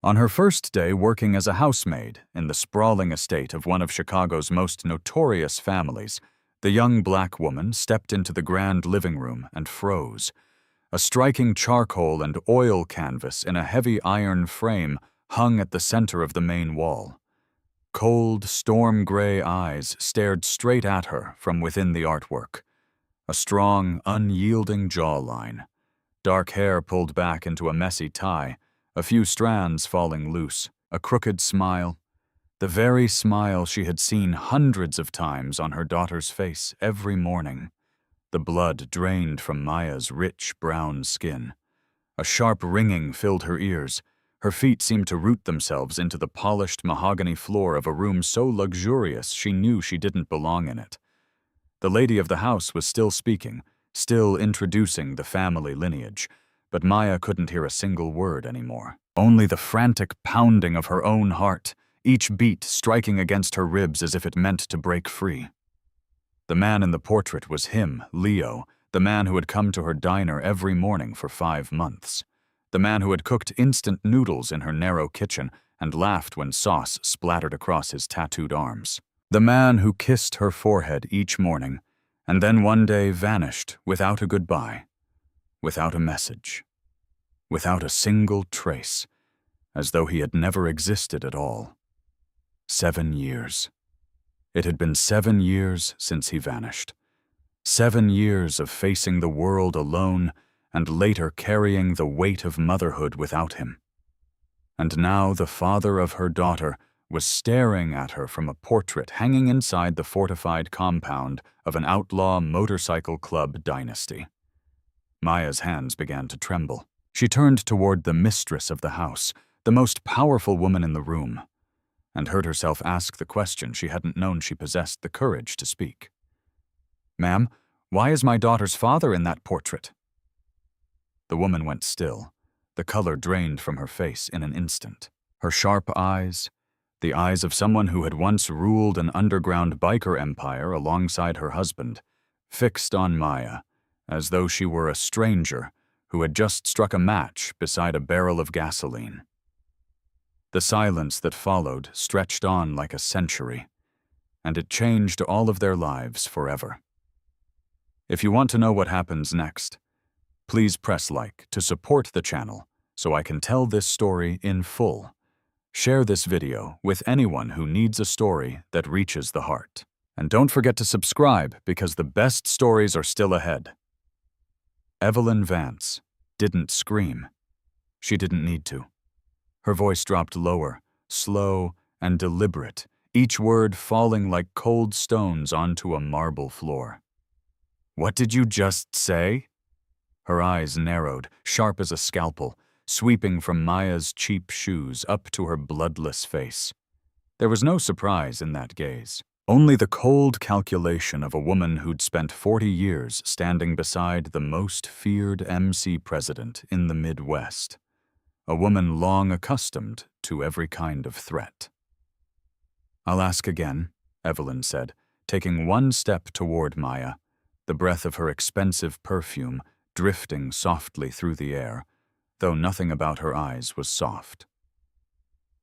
On her first day working as a housemaid in the sprawling estate of one of Chicago's most notorious families, the young black woman stepped into the grand living room and froze. A striking charcoal and oil canvas in a heavy iron frame hung at the center of the main wall. Cold, storm-gray eyes stared straight at her from within the artwork. A strong, unyielding jawline. Dark hair pulled back into a messy tie, a few strands falling loose, a crooked smile. The very smile she had seen hundreds of times on her daughter's face every morning. The blood drained from Maya's rich brown skin. A sharp ringing filled her ears. Her feet seemed to root themselves into the polished mahogany floor of a room so luxurious she knew she didn't belong in it. The lady of the house was still speaking, still introducing the family lineage, but Maya couldn't hear a single word anymore. Only the frantic pounding of her own heart, each beat striking against her ribs as if it meant to break free. The man in the portrait was him, Leo, the man who had come to her diner every morning for 5 months. The man who had cooked instant noodles in her narrow kitchen and laughed when sauce splattered across his tattooed arms. The man who kissed her forehead each morning, and then one day vanished without a goodbye, without a message, without a single trace, as though he had never existed at all. 7 years. It had been 7 years since he vanished. 7 years of facing the world alone and later carrying the weight of motherhood without him. And now the father of her daughter was staring at her from a portrait hanging inside the fortified compound of an outlaw motorcycle club dynasty. Maya's hands began to tremble. She turned toward the mistress of the house, the most powerful woman in the room, and heard herself ask the question she hadn't known she possessed the courage to speak. "Ma'am, why is my daughter's father in that portrait?" The woman went still. The color drained from her face in an instant. Her sharp eyes, the eyes of someone who had once ruled an underground biker empire alongside her husband, fixed on Maya, as though she were a stranger who had just struck a match beside a barrel of gasoline. The silence that followed stretched on like a century, and it changed all of their lives forever. If you want to know what happens next, please press like to support the channel so I can tell this story in full. Share this video with anyone who needs a story that reaches the heart. And don't forget to subscribe because the best stories are still ahead. Evelyn Vance didn't scream. She didn't need to. Her voice dropped lower, slow and deliberate, each word falling like cold stones onto a marble floor. "What did you just say?" Her eyes narrowed, sharp as a scalpel, sweeping from Maya's cheap shoes up to her bloodless face. There was no surprise in that gaze, only the cold calculation of a woman who'd spent 40 years standing beside the most feared MC president in the Midwest, a woman long accustomed to every kind of threat. "I'll ask again," Evelyn said, taking one step toward Maya, the breath of her expensive perfume drifting softly through the air, though nothing about her eyes was soft.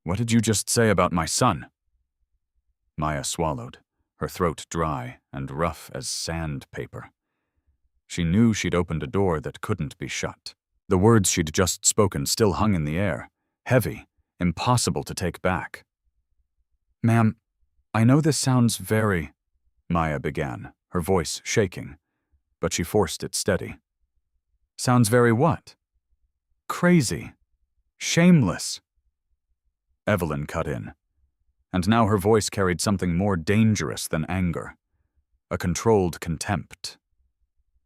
"What did you just say about my son?" Maya swallowed, her throat dry and rough as sandpaper. She knew she'd opened a door that couldn't be shut. The words she'd just spoken still hung in the air, heavy, impossible to take back. "Ma'am, I know this sounds very—" Maya began, her voice shaking, but she forced it steady. "Sounds very what?" "Crazy. Shameless." Evelyn cut in, and now her voice carried something more dangerous than anger, a controlled contempt.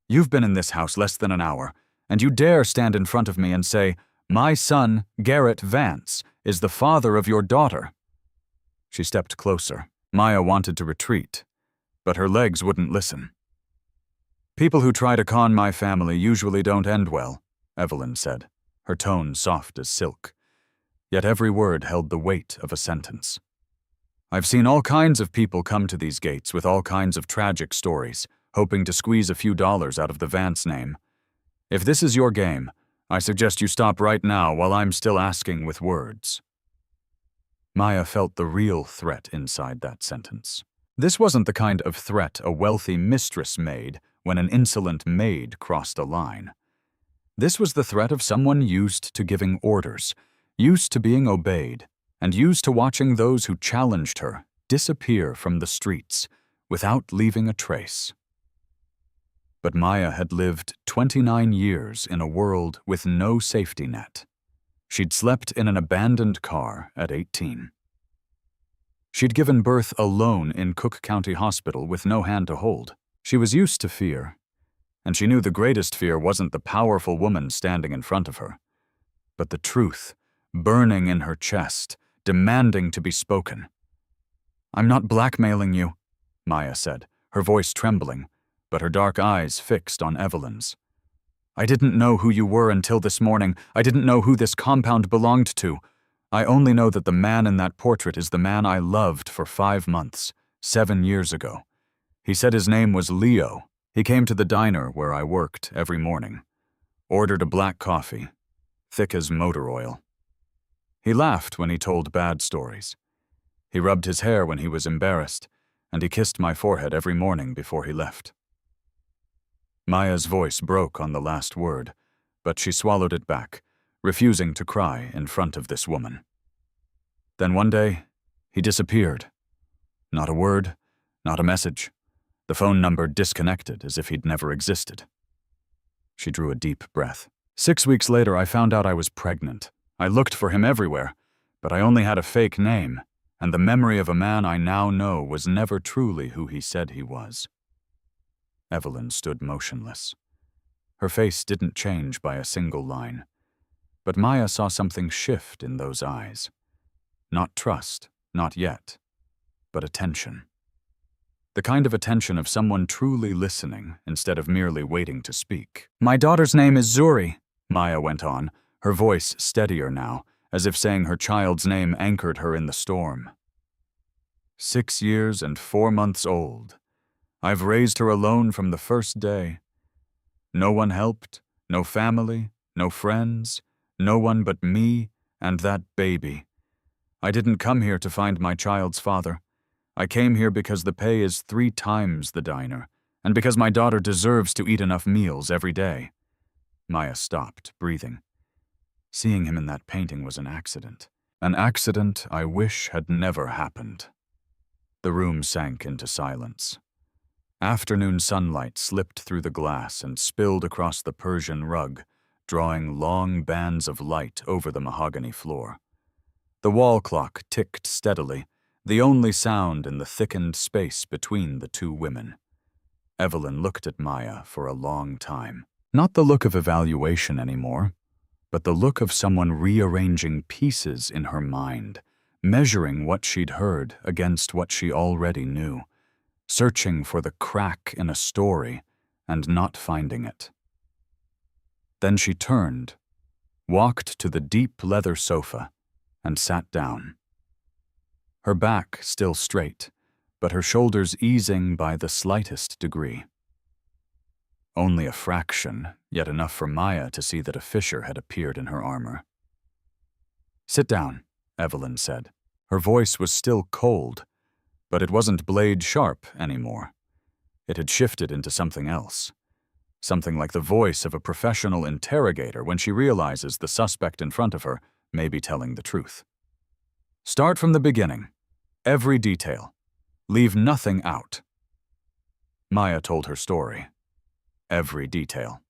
"You've been in this house less than an hour, and you dare stand in front of me and say, 'My son, Garrett Vance, is the father of your daughter.'" She stepped closer. Maya wanted to retreat, but her legs wouldn't listen. "People who try to con my family usually don't end well," Evelyn said, her tone soft as silk. Yet every word held the weight of a sentence. "I've seen all kinds of people come to these gates with all kinds of tragic stories, hoping to squeeze a few dollars out of the Vance name. If this is your game, I suggest you stop right now while I'm still asking with words." Maya felt the real threat inside that sentence. This wasn't the kind of threat a wealthy mistress made when an insolent maid crossed a line. This was the threat of someone used to giving orders, used to being obeyed, and used to watching those who challenged her disappear from the streets without leaving a trace. But Maya had lived 29 years in a world with no safety net. She'd slept in an abandoned car at 18. She'd given birth alone in Cook County Hospital with no hand to hold. She was used to fear, and she knew the greatest fear wasn't the powerful woman standing in front of her, but the truth burning in her chest, demanding to be spoken. "I'm not blackmailing you," Maya said, her voice trembling, but her dark eyes fixed on Evelyn's. "I didn't know who you were until this morning. I didn't know who this compound belonged to. I only know that the man in that portrait is the man I loved for 5 months, 7 years ago. He said his name was Leo. He came to the diner where I worked every morning, ordered a black coffee, thick as motor oil. He laughed when he told bad stories. He rubbed his hair when he was embarrassed, and he kissed my forehead every morning before he left." Maya's voice broke on the last word, but she swallowed it back, refusing to cry in front of this woman. Then one day, he disappeared. Not a word, not a message. The phone number disconnected as if he'd never existed. She drew a deep breath. 6 weeks later, I found out I was pregnant. I looked for him everywhere, but I only had a fake name, and the memory of a man I now know was never truly who he said he was. Evelyn stood motionless. Her face didn't change by a single line, but Maya saw something shift in those eyes. Not trust, not yet, but attention. The kind of attention of someone truly listening instead of merely waiting to speak. "My daughter's name is Zuri," Maya went on, her voice steadier now, as if saying her child's name anchored her in the storm. 6 years and 4 months old. I've raised her alone from the first day. No one helped, no family, no friends, no one but me and that baby. I didn't come here to find my child's father. I came here because the pay is 3 times the diner, and because my daughter deserves to eat enough meals every day." Maya stopped, breathing. Seeing him in that painting was an accident I wish had never happened. The room sank into silence. Afternoon sunlight slipped through the glass and spilled across the Persian rug, drawing long bands of light over the mahogany floor. The wall clock ticked steadily, the only sound in the thickened space between the 2 women. Evelyn looked at Maya for a long time. Not the look of evaluation anymore, but the look of someone rearranging pieces in her mind, measuring what she'd heard against what she already knew, searching for the crack in a story and not finding it. Then she turned, walked to the deep leather sofa, and sat down. Her back still straight, but her shoulders easing by the slightest degree. Only a fraction, yet enough for Maya to see that a fissure had appeared in her armor. "Sit down," Evelyn said. Her voice was still cold, but it wasn't blade sharp anymore. It had shifted into something else. Something like the voice of a professional interrogator when she realizes the suspect in front of her may be telling the truth. "Start from the beginning. Every detail. Leave nothing out." Maya told her story. Every detail.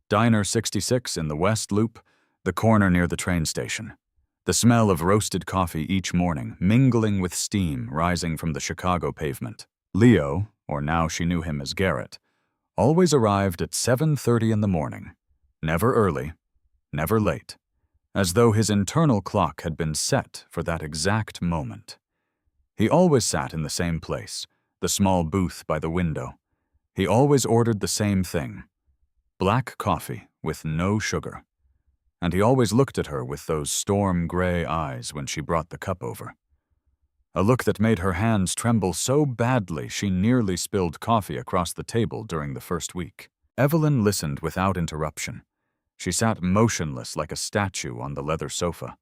Diner 66 in the West Loop, the corner near the train station. The smell of roasted coffee each morning, mingling with steam rising from the Chicago pavement. Leo, or now she knew him as Garrett, always arrived at 7:30 in the morning. Never early, never late, as though his internal clock had been set for that exact moment. He always sat in the same place, the small booth by the window. He always ordered the same thing, black coffee with no sugar. And he always looked at her with those storm-gray eyes when she brought the cup over. A look that made her hands tremble so badly she nearly spilled coffee across the table during the first week. Evelyn listened without interruption. She sat motionless like a statue on the leather sofa,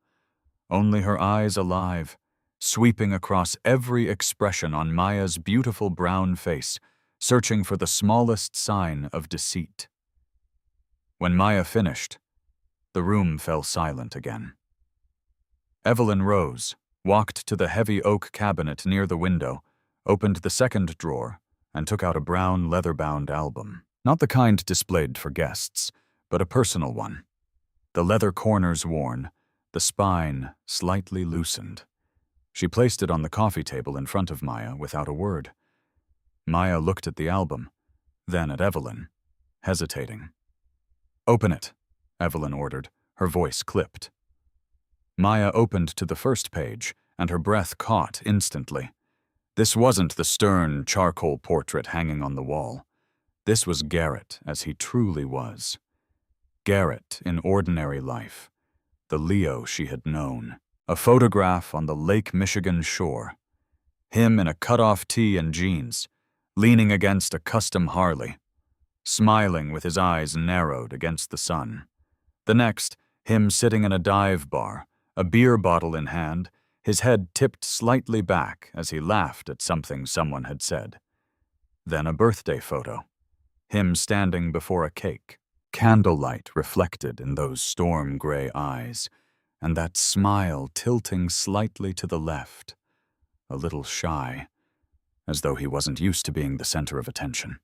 only her eyes alive, sweeping across every expression on Maya's beautiful brown face, searching for the smallest sign of deceit. When Maya finished, the room fell silent again. Evelyn rose, walked to the heavy oak cabinet near the window, opened the second drawer, and took out a brown leather-bound album. Not the kind displayed for guests, but a personal one. The leather corners worn, the spine slightly loosened. She placed it on the coffee table in front of Maya without a word. Maya looked at the album, then at Evelyn, hesitating. "Open it," Evelyn ordered, her voice clipped. Maya opened to the first page, and her breath caught instantly. This wasn't the stern charcoal portrait hanging on the wall. This was Garrett as he truly was. Garrett in ordinary life, the Leo she had known. A photograph on the Lake Michigan shore. Him in a cut-off tee and jeans, leaning against a custom Harley, smiling with his eyes narrowed against the sun. The next, him sitting in a dive bar, a beer bottle in hand, his head tipped slightly back as he laughed at something someone had said. Then a birthday photo. Him standing before a cake, candlelight reflected in those storm-gray eyes, and that smile tilting slightly to the left, a little shy, as though he wasn't used to being the center of attention.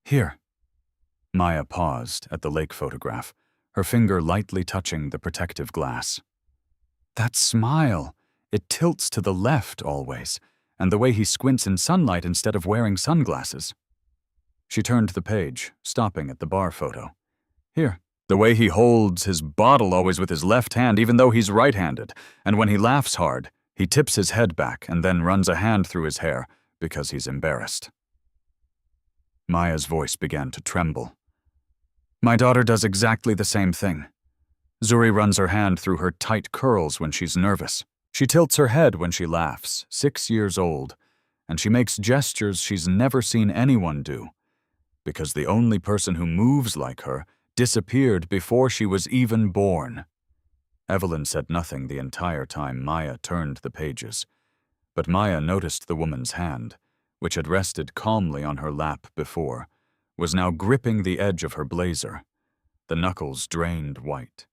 "Here." Maya paused at the lake photograph, her finger lightly touching the protective glass. "That smile, it tilts to the left always, and the way he squints in sunlight instead of wearing sunglasses." She turned the page, stopping at the bar photo. "Here. The way he holds his bottle always with his left hand even though he's right-handed, and when he laughs hard, he tips his head back and then runs a hand through his hair because he's embarrassed." Maya's voice began to tremble. "My daughter does exactly the same thing. Zuri runs her hand through her tight curls when she's nervous. She tilts her head when she laughs, 6 years old, and she makes gestures she's never seen anyone do, because the only person who moves like her disappeared before she was even born." Evelyn said nothing the entire time Maya turned the pages, but Maya noticed the woman's hand, which had rested calmly on her lap before, was now gripping the edge of her blazer, the knuckles drained white.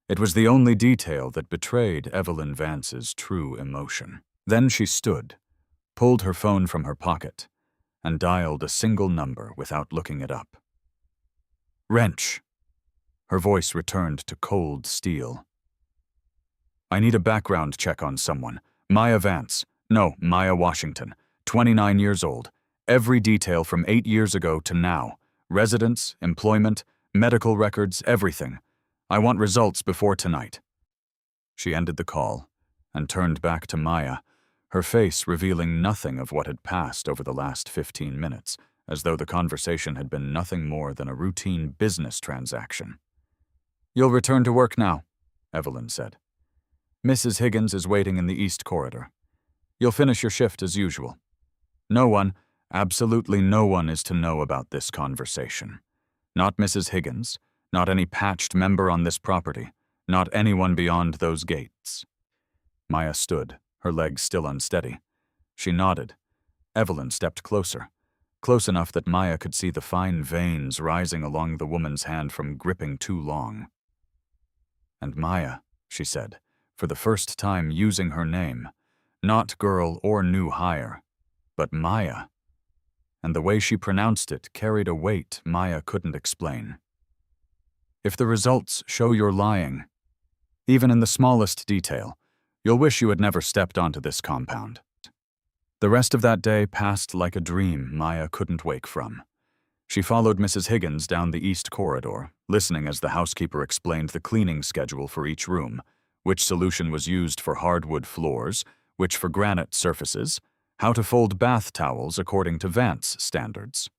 It was the only detail that betrayed Evelyn Vance's true emotion. Then she stood, pulled her phone from her pocket, and dialed a single number without looking it up. "Wrench." Her voice returned to cold steel. "I need a background check on someone. Maya Vance. No, Maya Washington. 29 years old. Every detail from 8 years ago to now. Residence, employment, medical records, everything. I want results before tonight." She ended the call and turned back to Maya, her face revealing nothing of what had passed over the last 15 minutes, as though the conversation had been nothing more than a routine business transaction. "You'll return to work now," Evelyn said. "Mrs. Higgins is waiting in the East Corridor. You'll finish your shift as usual. No one, absolutely no one, is to know about this conversation. Not Mrs. Higgins, not any patched member on this property, not anyone beyond those gates." Maya stood, her legs still unsteady. She nodded. Evelyn stepped closer, close enough that Maya could see the fine veins rising along the woman's hand from gripping too long. "And Maya," she said, for the first time using her name, not girl or new hire, but Maya. And the way she pronounced it carried a weight Maya couldn't explain. "If the results show you're lying, even in the smallest detail, you'll wish you had never stepped onto this compound." The rest of that day passed like a dream Maya couldn't wake from. She followed Mrs. Higgins down the East Corridor, listening as the housekeeper explained the cleaning schedule for each room, which solution was used for hardwood floors, which for granite surfaces, how to fold bath towels according to Vance standards.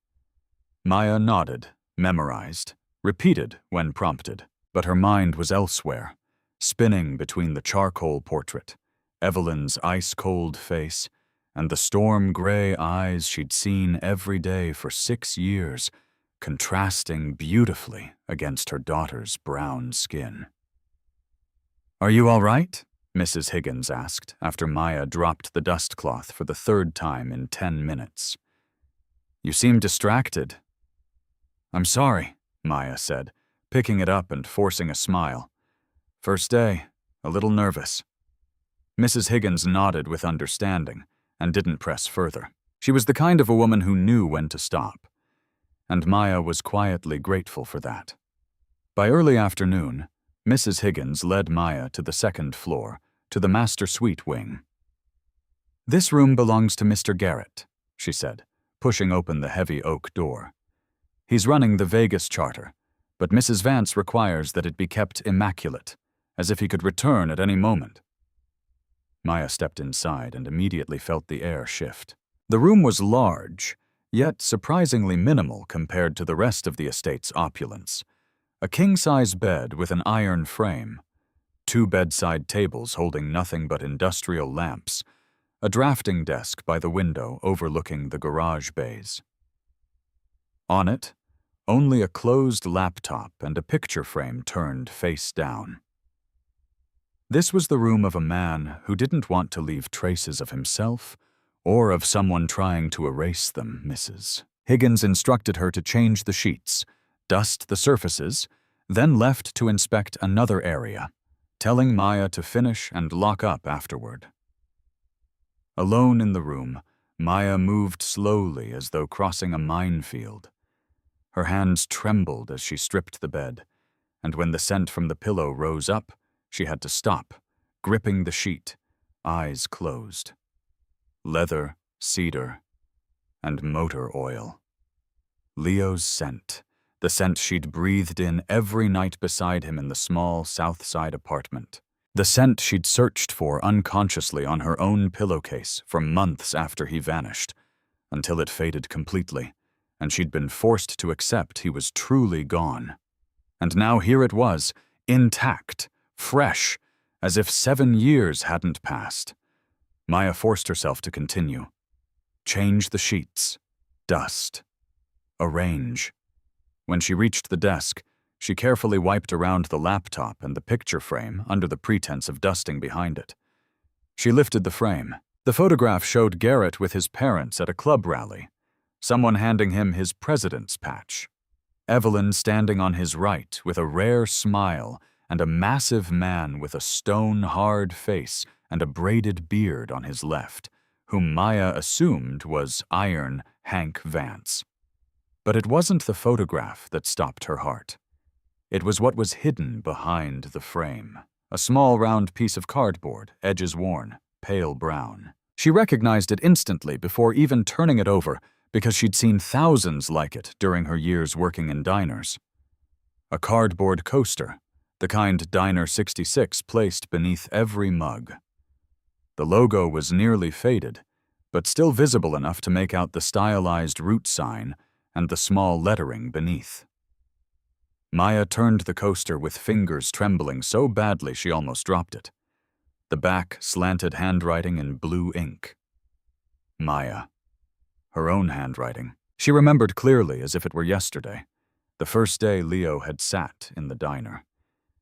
Maya nodded, memorized, repeated when prompted, but her mind was elsewhere, spinning between the charcoal portrait, Evelyn's ice-cold face, and the storm-gray eyes she'd seen every day for 6 years, contrasting beautifully against her daughter's brown skin. "Are you all right?" Mrs. Higgins asked after Maya dropped the dust cloth for the third time in 10 minutes. "You seem distracted." "I'm sorry," Maya said, picking it up and forcing a smile. "First day, a little nervous." Mrs. Higgins nodded with understanding and didn't press further. She was the kind of a woman who knew when to stop, and Maya was quietly grateful for that. By early afternoon, Mrs. Higgins led Maya to the second floor, to the master suite wing. "This room belongs to Mr. Garrett," she said, pushing open the heavy oak door. "He's running the Vegas charter, but Mrs. Vance requires that it be kept immaculate, as if he could return at any moment." Maya stepped inside and immediately felt the air shift. The room was large, yet surprisingly minimal compared to the rest of the estate's opulence. A king-size bed with an iron frame, 2 bedside tables holding nothing but industrial lamps, a drafting desk by the window overlooking the garage bays. On it, only a closed laptop and a picture frame turned face down. This was the room of a man who didn't want to leave traces of himself or of someone trying to erase them, Mrs. Higgins instructed her to change the sheets, dust the surfaces, then left to inspect another area, telling Maya to finish and lock up afterward. Alone in the room, Maya moved slowly as though crossing a minefield. Her hands trembled as she stripped the bed, and when the scent from the pillow rose up, she had to stop, gripping the sheet, eyes closed. Leather, cedar, and motor oil. Leo's scent, the scent she'd breathed in every night beside him in the small South Side apartment. The scent she'd searched for unconsciously on her own pillowcase for months after he vanished, until it faded completely, and she'd been forced to accept he was truly gone. And now here it was, intact, fresh, as if 7 years hadn't passed. Maya forced herself to continue. Change the sheets. Dust. Arrange. When she reached the desk, she carefully wiped around the laptop and the picture frame under the pretense of dusting behind it. She lifted the frame. The photograph showed Garrett with his parents at a club rally, someone handing him his president's patch. Evelyn standing on his right with a rare smile and a massive man with a stone-hard face and a braided beard on his left, whom Maya assumed was Iron Hank Vance. But it wasn't the photograph that stopped her heart. It was what was hidden behind the frame. A small round piece of cardboard, edges worn, pale brown. She recognized it instantly before even turning it over because she'd seen thousands like it during her years working in diners. A cardboard coaster, the kind Diner 66 placed beneath every mug. The logo was nearly faded, but still visible enough to make out the stylized route sign and the small lettering beneath. Maya turned the coaster with fingers trembling so badly she almost dropped it. The back slanted handwriting in blue ink. Maya. Her own handwriting. She remembered clearly as if it were yesterday, the first day Leo had sat in the diner.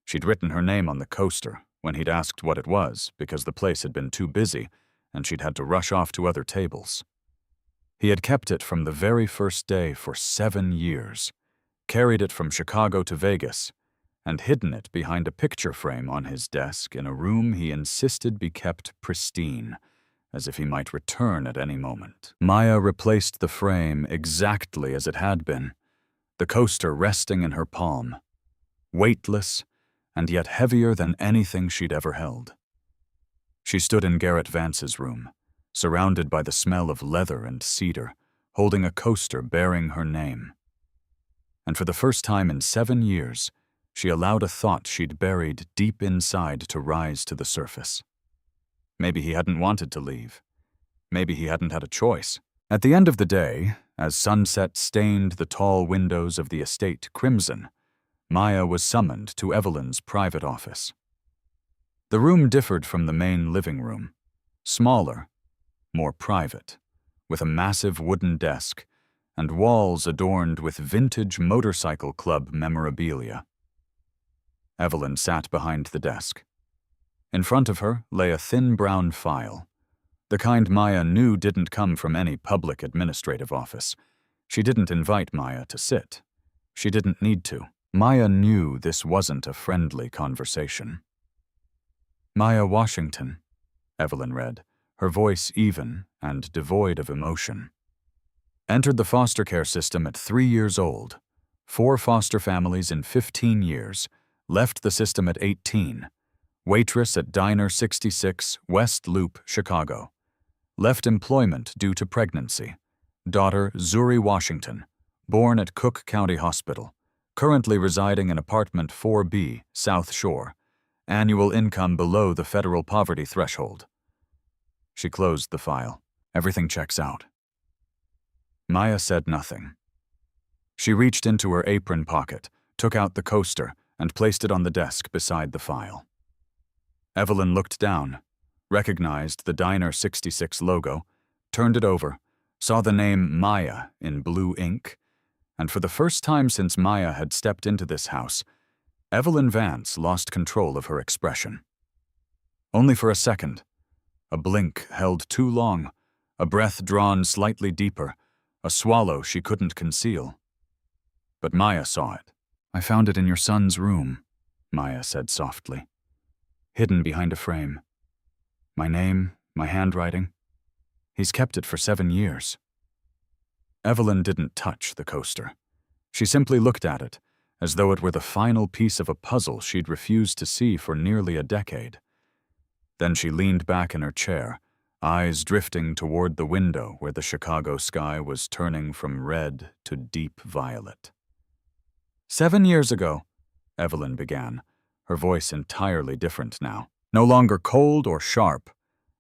She'd written her name on the coaster when he'd asked what it was because the place had been too busy and she'd had to rush off to other tables. He had kept it from the very first day for 7 years, carried it from Chicago to Vegas, and hidden it behind a picture frame on his desk in a room he insisted be kept pristine, as if he might return at any moment. Maya replaced the frame exactly as it had been, the coaster resting in her palm, weightless and yet heavier than anything she'd ever held. She stood in Garrett Vance's room, surrounded by the smell of leather and cedar, holding a coaster bearing her name. And for the first time in 7 years, she allowed a thought she'd buried deep inside to rise to the surface. Maybe he hadn't wanted to leave. Maybe he hadn't had a choice. At the end of the day, as sunset stained the tall windows of the estate crimson, Maya was summoned to Evelyn's private office. The room differed from the main living room, smaller, more private, with a massive wooden desk and walls adorned with vintage motorcycle club memorabilia. Evelyn sat behind the desk. In front of her lay a thin brown file, the kind Maya knew didn't come from any public administrative office. She didn't invite Maya to sit. She didn't need to. Maya knew this wasn't a friendly conversation. Maya Washington, Evelyn read, her voice even and devoid of emotion. Entered the foster care system at 3 years old. 4 foster families in 15 years. Left the system at 18. Waitress at Diner 66, West Loop, Chicago. Left employment due to pregnancy. Daughter Zuri Washington, born at Cook County Hospital. Currently residing in apartment 4B, South Shore. Annual income below the federal poverty threshold. She closed the file. Everything checks out. Maya said nothing. She reached into her apron pocket, took out the coaster, and placed it on the desk beside the file. Evelyn looked down, recognized the Diner 66 logo, turned it over, saw the name Maya in blue ink, and for the first time since Maya had stepped into this house, Evelyn Vance lost control of her expression. Only for a second. A blink held too long, a breath drawn slightly deeper, a swallow she couldn't conceal. But Maya saw it. "I found it in your son's room," Maya said softly. "Hidden behind a frame. My name, my handwriting. He's kept it for 7 years." Evelyn didn't touch the coaster. She simply looked at it, as though it were the final piece of a puzzle she'd refused to see for nearly a decade. Then she leaned back in her chair, eyes drifting toward the window where the Chicago sky was turning from red to deep violet. 7 years ago, Evelyn began, her voice entirely different now. No longer cold or sharp,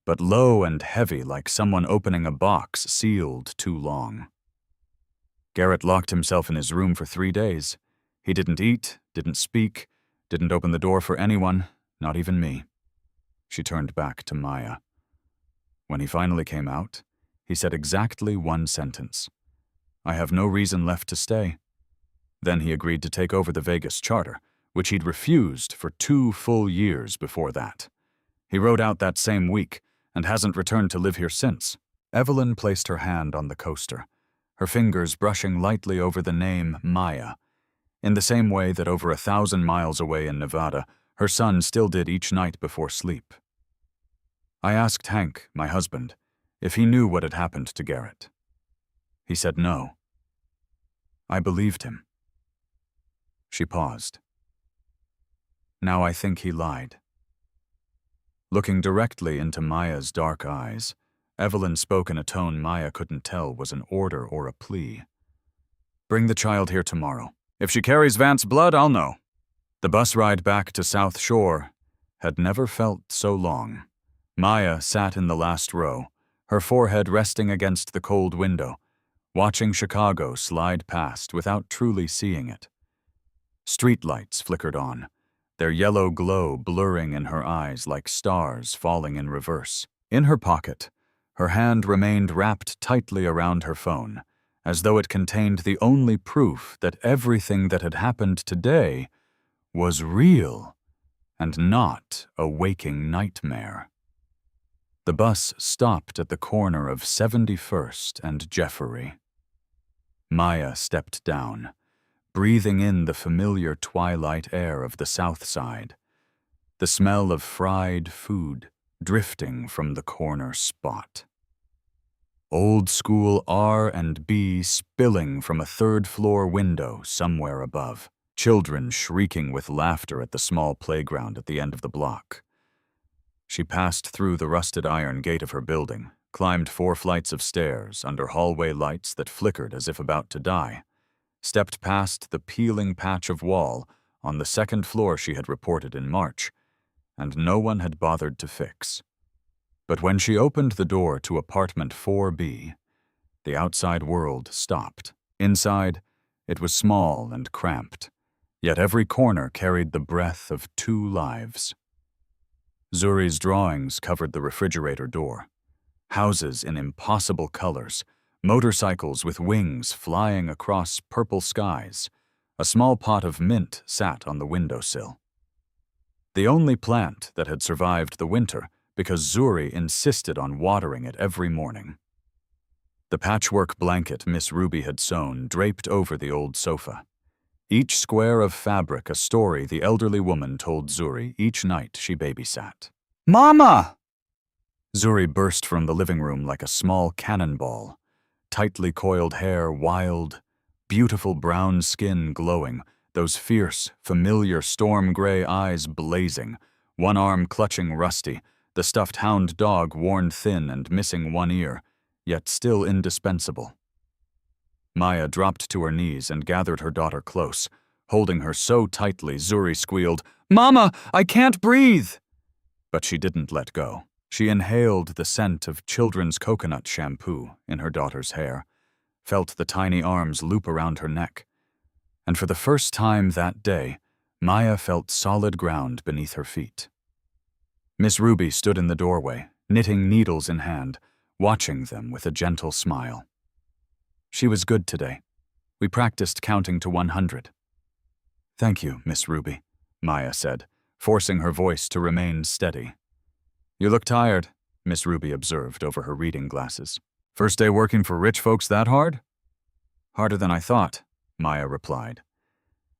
but low and heavy like someone opening a box sealed too long. Garrett locked himself in his room for 3 days. He didn't eat, didn't speak, didn't open the door for anyone, not even me. She turned back to Maya. When he finally came out, he said exactly 1 sentence. "I have no reason left to stay." Then he agreed to take over the Vegas charter, which he'd refused for 2 full years before that. He rode out that same week and hasn't returned to live here since. Evelyn placed her hand on the coaster, her fingers brushing lightly over the name Maya, in the same way that over 1,000 miles away in Nevada, her son still did each night before sleep. "I asked Hank, my husband, if he knew what had happened to Garrett. He said no. I believed him." She paused. "Now I think he lied." Looking directly into Maya's dark eyes, Evelyn spoke in a tone Maya couldn't tell was an order or a plea. "Bring the child here tomorrow. If she carries Vance's blood, I'll know." The bus ride back to South Shore had never felt so long. Maya sat in the last row, her forehead resting against the cold window, watching Chicago slide past without truly seeing it. Streetlights flickered on, their yellow glow blurring in her eyes like stars falling in reverse. In her pocket, her hand remained wrapped tightly around her phone, as though it contained the only proof that everything that had happened today was real and not a waking nightmare. The bus stopped at the corner of 71st and Jeffery. Maya stepped down, breathing in the familiar twilight air of the South Side, the smell of fried food drifting from the corner spot. Old school R&B spilling from a 3rd-floor window somewhere above, children shrieking with laughter at the small playground at the end of the block. She passed through the rusted iron gate of her building, climbed 4 flights of stairs under hallway lights that flickered as if about to die, stepped past the peeling patch of wall on the 2nd floor she had reported in March, and no one had bothered to fix. But when she opened the door to apartment 4B, the outside world stopped. Inside, it was small and cramped, yet every corner carried the breath of 2 lives. Zuri's drawings covered the refrigerator door. Houses in impossible colors, Motorcycles with wings flying across purple skies. A small pot of mint sat on the windowsill. The only plant that had survived the winter because Zuri insisted on watering it every morning. The patchwork blanket Miss Ruby had sewn draped over the old sofa. Each square of fabric a story the elderly woman told Zuri each night she babysat. "Mama!" Zuri burst from the living room like a small cannonball. Tightly coiled hair wild, beautiful brown skin glowing, those fierce, familiar storm-gray eyes blazing, one arm clutching Rusty, the stuffed hound dog worn thin and missing one ear, yet still indispensable. Maya dropped to her knees and gathered her daughter close. Holding her so tightly, Zuri squealed, "Mama, I can't breathe!" But she didn't let go. She inhaled the scent of children's coconut shampoo in her daughter's hair, felt the tiny arms loop around her neck. And for the first time that day, Maya felt solid ground beneath her feet. Miss Ruby stood in the doorway, knitting needles in hand, watching them with a gentle smile. She was good today. We practiced counting to 100. "Thank you, Miss Ruby," Maya said, forcing her voice to remain steady. "You look tired," Miss Ruby observed over her reading glasses. "First day working for rich folks that hard?" "Harder than I thought," Maya replied.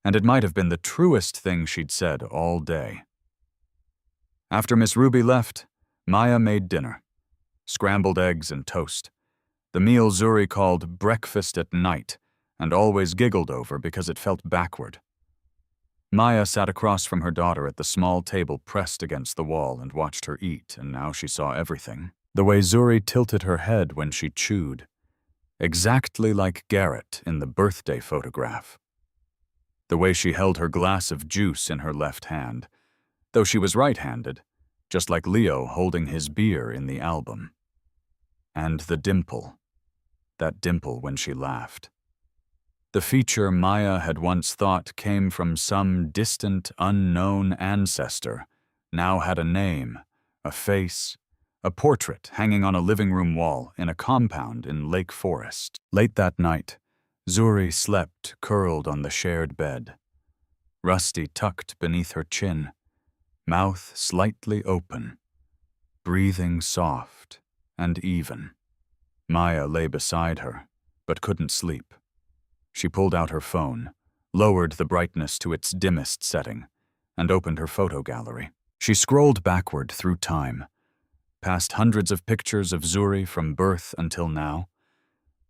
And it might have been the truest thing she'd said all day. After Miss Ruby left, Maya made dinner. Scrambled eggs and toast. The meal Zuri called breakfast at night, and always giggled over because it felt backward. Maya sat across from her daughter at the small table pressed against the wall and watched her eat, and now she saw everything. The way Zuri tilted her head when she chewed. Exactly like Garrett in the birthday photograph. The way she held her glass of juice in her left hand, though she was right-handed, just like Leo holding his beer in the album. And the dimple. That dimple when she laughed. The feature Maya had once thought came from some distant, unknown ancestor, now had a name, a face, a portrait hanging on a living room wall in a compound in Lake Forest. Late that night, Zuri slept curled on the shared bed. Rusty tucked beneath her chin, mouth slightly open, breathing soft and even. Maya lay beside her, but couldn't sleep. She pulled out her phone, lowered the brightness to its dimmest setting, and opened her photo gallery. She scrolled backward through time, past hundreds of pictures of Zuri from birth until now,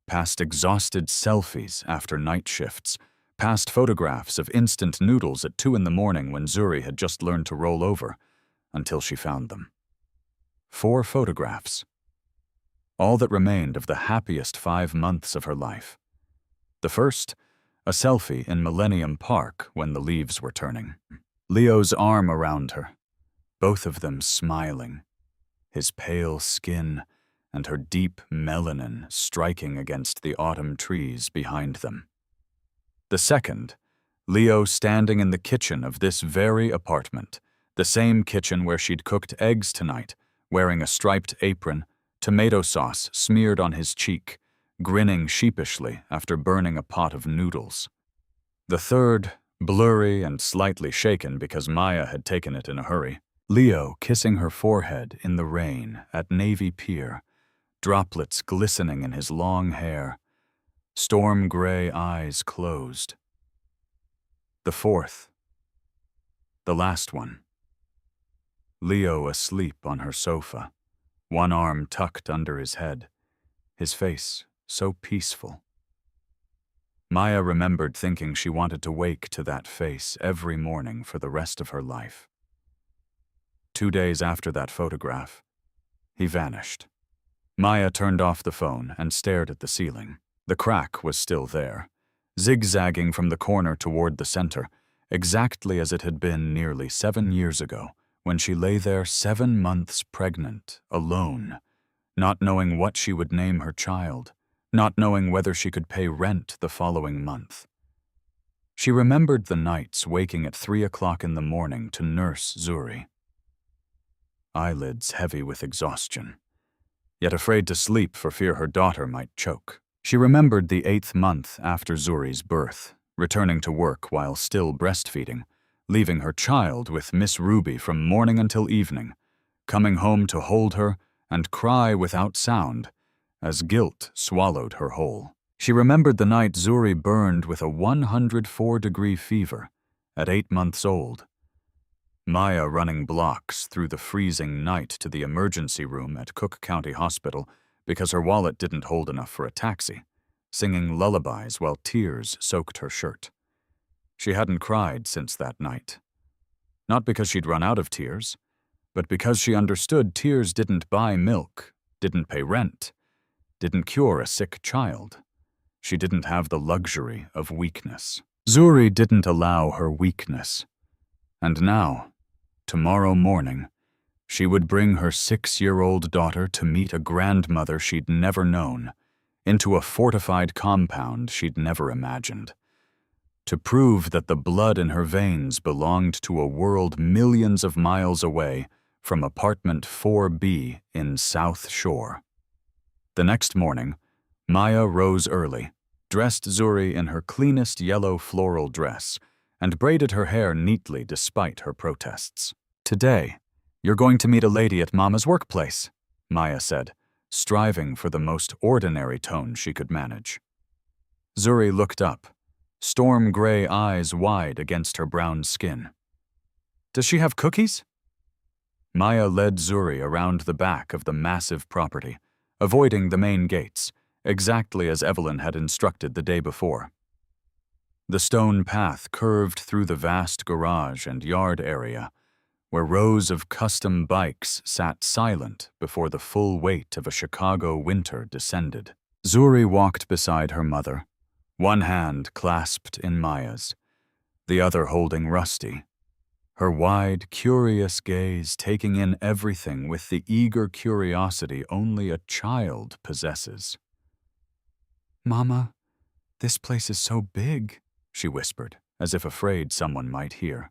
past exhausted selfies after night shifts, past photographs of instant noodles at 2 a.m. when Zuri had just learned to roll over, until she found them. 4 photographs. All that remained of the happiest 5 months of her life. The first, a selfie in Millennium Park when the leaves were turning. Leo's arm around her, both of them smiling, his pale skin and her deep melanin striking against the autumn trees behind them. The second, Leo standing in the kitchen of this very apartment, the same kitchen where she'd cooked eggs tonight, wearing a striped apron, tomato sauce smeared on his cheek, grinning sheepishly after burning a pot of noodles. The third, blurry and slightly shaken because Maya had taken it in a hurry, Leo kissing her forehead in the rain at Navy Pier, droplets glistening in his long hair, storm-gray eyes closed. The fourth, the last one, Leo asleep on her sofa, one arm tucked under his head, his face so peaceful. Maya remembered thinking she wanted to wake to that face every morning for the rest of her life. 2 days after that photograph, he vanished. Maya turned off the phone and stared at the ceiling. The crack was still there, zigzagging from the corner toward the center, exactly as it had been nearly 7 years ago, when she lay there 7 months pregnant, alone, not knowing what she would name her child, not knowing whether she could pay rent the following month. She remembered the nights waking at 3 o'clock in the morning to nurse Zuri. Eyelids heavy with exhaustion, yet afraid to sleep for fear her daughter might choke. She remembered the 8th month after Zuri's birth, returning to work while still breastfeeding, leaving her child with Miss Ruby from morning until evening, coming home to hold her and cry without sound, as guilt swallowed her whole. She remembered the night Zuri burned with a 104-degree fever at 8 months old. Maya running blocks through the freezing night to the emergency room at Cook County Hospital because her wallet didn't hold enough for a taxi, singing lullabies while tears soaked her shirt. She hadn't cried since that night. Not because she'd run out of tears, but because she understood tears didn't buy milk, didn't pay rent, didn't cure a sick child. She didn't have the luxury of weakness. Zuri didn't allow her weakness. And now, tomorrow morning, she would bring her 6-year-old daughter to meet a grandmother she'd never known, into a fortified compound she'd never imagined, to prove that the blood in her veins belonged to a world millions of miles away from apartment 4B in South Shore. The next morning, Maya rose early, dressed Zuri in her cleanest yellow floral dress, and braided her hair neatly despite her protests. "Today, you're going to meet a lady at Mama's workplace," Maya said, striving for the most ordinary tone she could manage. Zuri looked up, storm-gray eyes wide against her brown skin. "Does she have cookies?" Maya led Zuri around the back of the massive property, avoiding the main gates, exactly as Evelyn had instructed the day before. The stone path curved through the vast garage and yard area, where rows of custom bikes sat silent before the full weight of a Chicago winter descended. Zuri walked beside her mother, one hand clasped in Maya's, the other holding Rusty, her wide, curious gaze taking in everything with the eager curiosity only a child possesses. "Mama, this place is so big," she whispered, as if afraid someone might hear.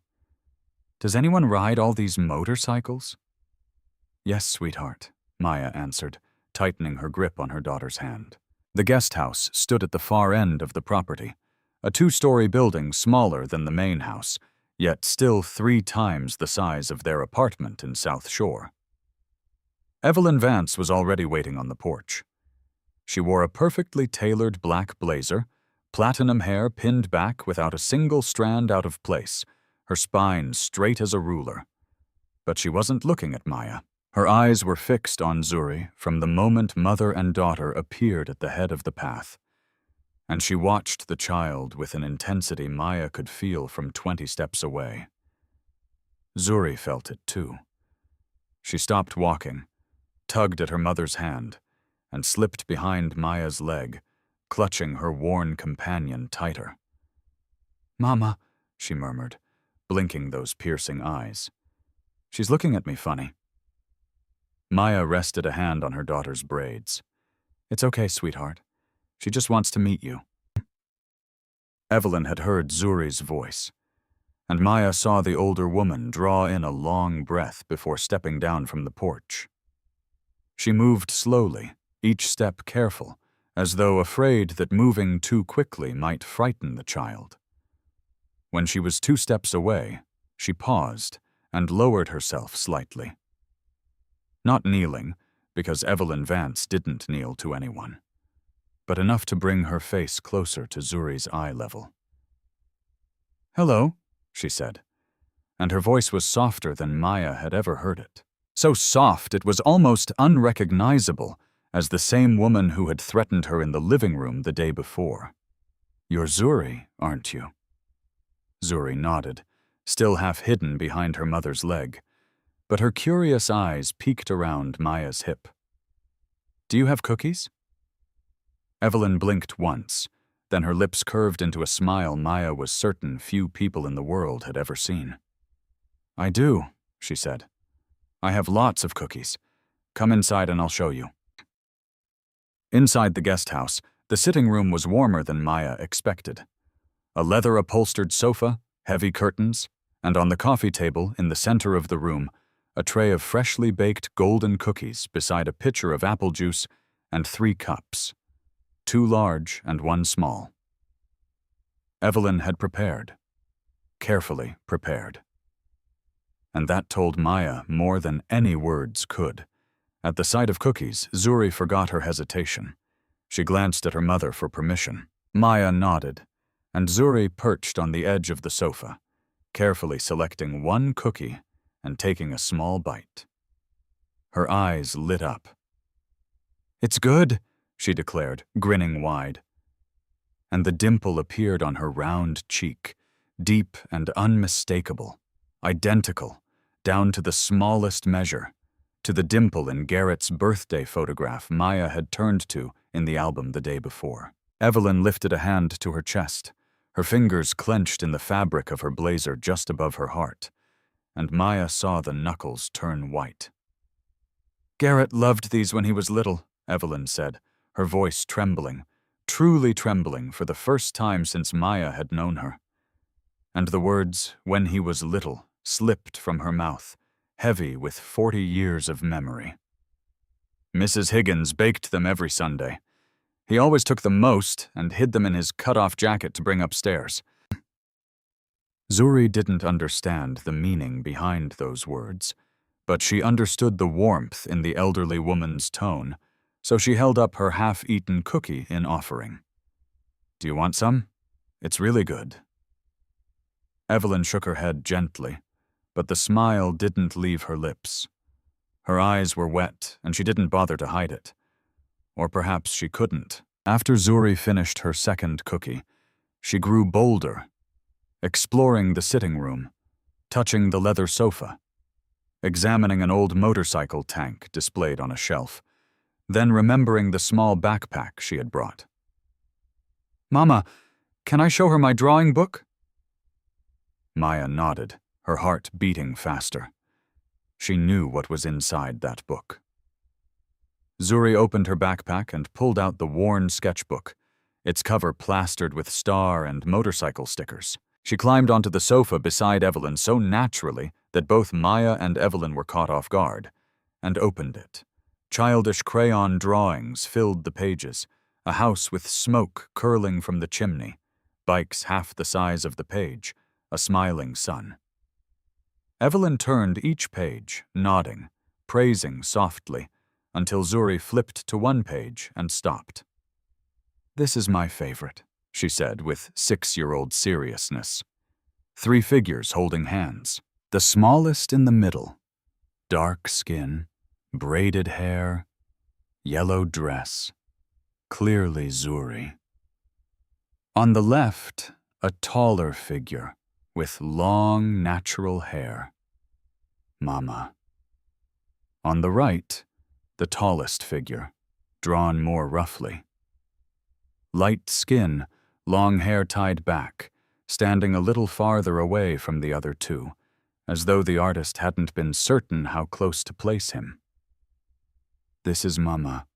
"Does anyone ride all these motorcycles?" "Yes, sweetheart," Maya answered, tightening her grip on her daughter's hand. The guest house stood at the far end of the property, a 2-story building smaller than the main house, yet still 3 times the size of their apartment in South Shore. Evelyn Vance was already waiting on the porch. She wore a perfectly tailored black blazer, platinum hair pinned back without a single strand out of place, her spine straight as a ruler. But she wasn't looking at Maya. Her eyes were fixed on Zuri from the moment mother and daughter appeared at the head of the path, and she watched the child with an intensity Maya could feel from 20 steps away. Zuri felt it too. She stopped walking, tugged at her mother's hand, and slipped behind Maya's leg, clutching her worn companion tighter. "Mama," she murmured, blinking those piercing eyes. "She's looking at me funny." Maya rested a hand on her daughter's braids. "It's okay, sweetheart. She just wants to meet you." Evelyn had heard Zuri's voice, and Maya saw the older woman draw in a long breath before stepping down from the porch. She moved slowly, each step careful, as though afraid that moving too quickly might frighten the child. When she was 2 steps away, she paused and lowered herself slightly. Not kneeling, because Evelyn Vance didn't kneel to anyone, but enough to bring her face closer to Zuri's eye level. "Hello," she said, and her voice was softer than Maya had ever heard it. So soft it was almost unrecognizable as the same woman who had threatened her in the living room the day before. "You're Zuri, aren't you?" Zuri nodded, still half hidden behind her mother's leg, but her curious eyes peeked around Maya's hip. "Do you have cookies?" Evelyn blinked once, then her lips curved into a smile Maya was certain few people in the world had ever seen. "I do," she said. "I have lots of cookies. Come inside and I'll show you." Inside the guest house, the sitting room was warmer than Maya expected. A leather-upholstered sofa, heavy curtains, and on the coffee table in the center of the room, a tray of freshly baked golden cookies beside a pitcher of apple juice and 3 cups, 2 large and 1 small. Evelyn had prepared, carefully prepared. And that told Maya more than any words could. At the sight of cookies, Zuri forgot her hesitation. She glanced at her mother for permission. Maya nodded, and Zuri perched on the edge of the sofa, carefully selecting 1 cookie and taking a small bite. Her eyes lit up. "It's good," she declared, grinning wide. And the dimple appeared on her round cheek, deep and unmistakable, identical, down to the smallest measure, to the dimple in Garrett's birthday photograph Maya had turned to in the album the day before. Evelyn lifted a hand to her chest, her fingers clenched in the fabric of her blazer just above her heart, and Maya saw the knuckles turn white. "Garrett loved these when he was little," Evelyn said, her voice trembling, truly trembling for the first time since Maya had known her. And the words, "when he was little," slipped from her mouth, heavy with 40 years of memory. "Mrs. Higgins baked them every Sunday. He always took the most and hid them in his cut-off jacket to bring upstairs." Zuri didn't understand the meaning behind those words, but she understood the warmth in the elderly woman's tone, so she held up her half-eaten cookie in offering. "Do you want some? It's really good." Evelyn shook her head gently, but the smile didn't leave her lips. Her eyes were wet, and she didn't bother to hide it. Or perhaps she couldn't. After Zuri finished her second cookie, she grew bolder, exploring the sitting room, touching the leather sofa, examining an old motorcycle tank displayed on a shelf, then remembering the small backpack she had brought. "Mama, can I show her my drawing book?" Maya nodded, her heart beating faster. She knew what was inside that book. Zuri opened her backpack and pulled out the worn sketchbook, its cover plastered with star and motorcycle stickers. She climbed onto the sofa beside Evelyn so naturally that both Maya and Evelyn were caught off guard, and opened it. Childish crayon drawings filled the pages, a house with smoke curling from the chimney, bikes half the size of the page, a smiling sun. Evelyn turned each page, nodding, praising softly, until Zuri flipped to one page and stopped. "This is my favorite," she said with 6-year-old seriousness. 3 figures holding hands, the smallest in the middle, dark skin, braided hair, yellow dress, clearly Zuri. On the left, a taller figure with long, natural hair, Mama. On the right, the tallest figure, drawn more roughly. Light skin, long hair tied back, standing a little farther away from the other 2, as though the artist hadn't been certain how close to place him. "This is Mama.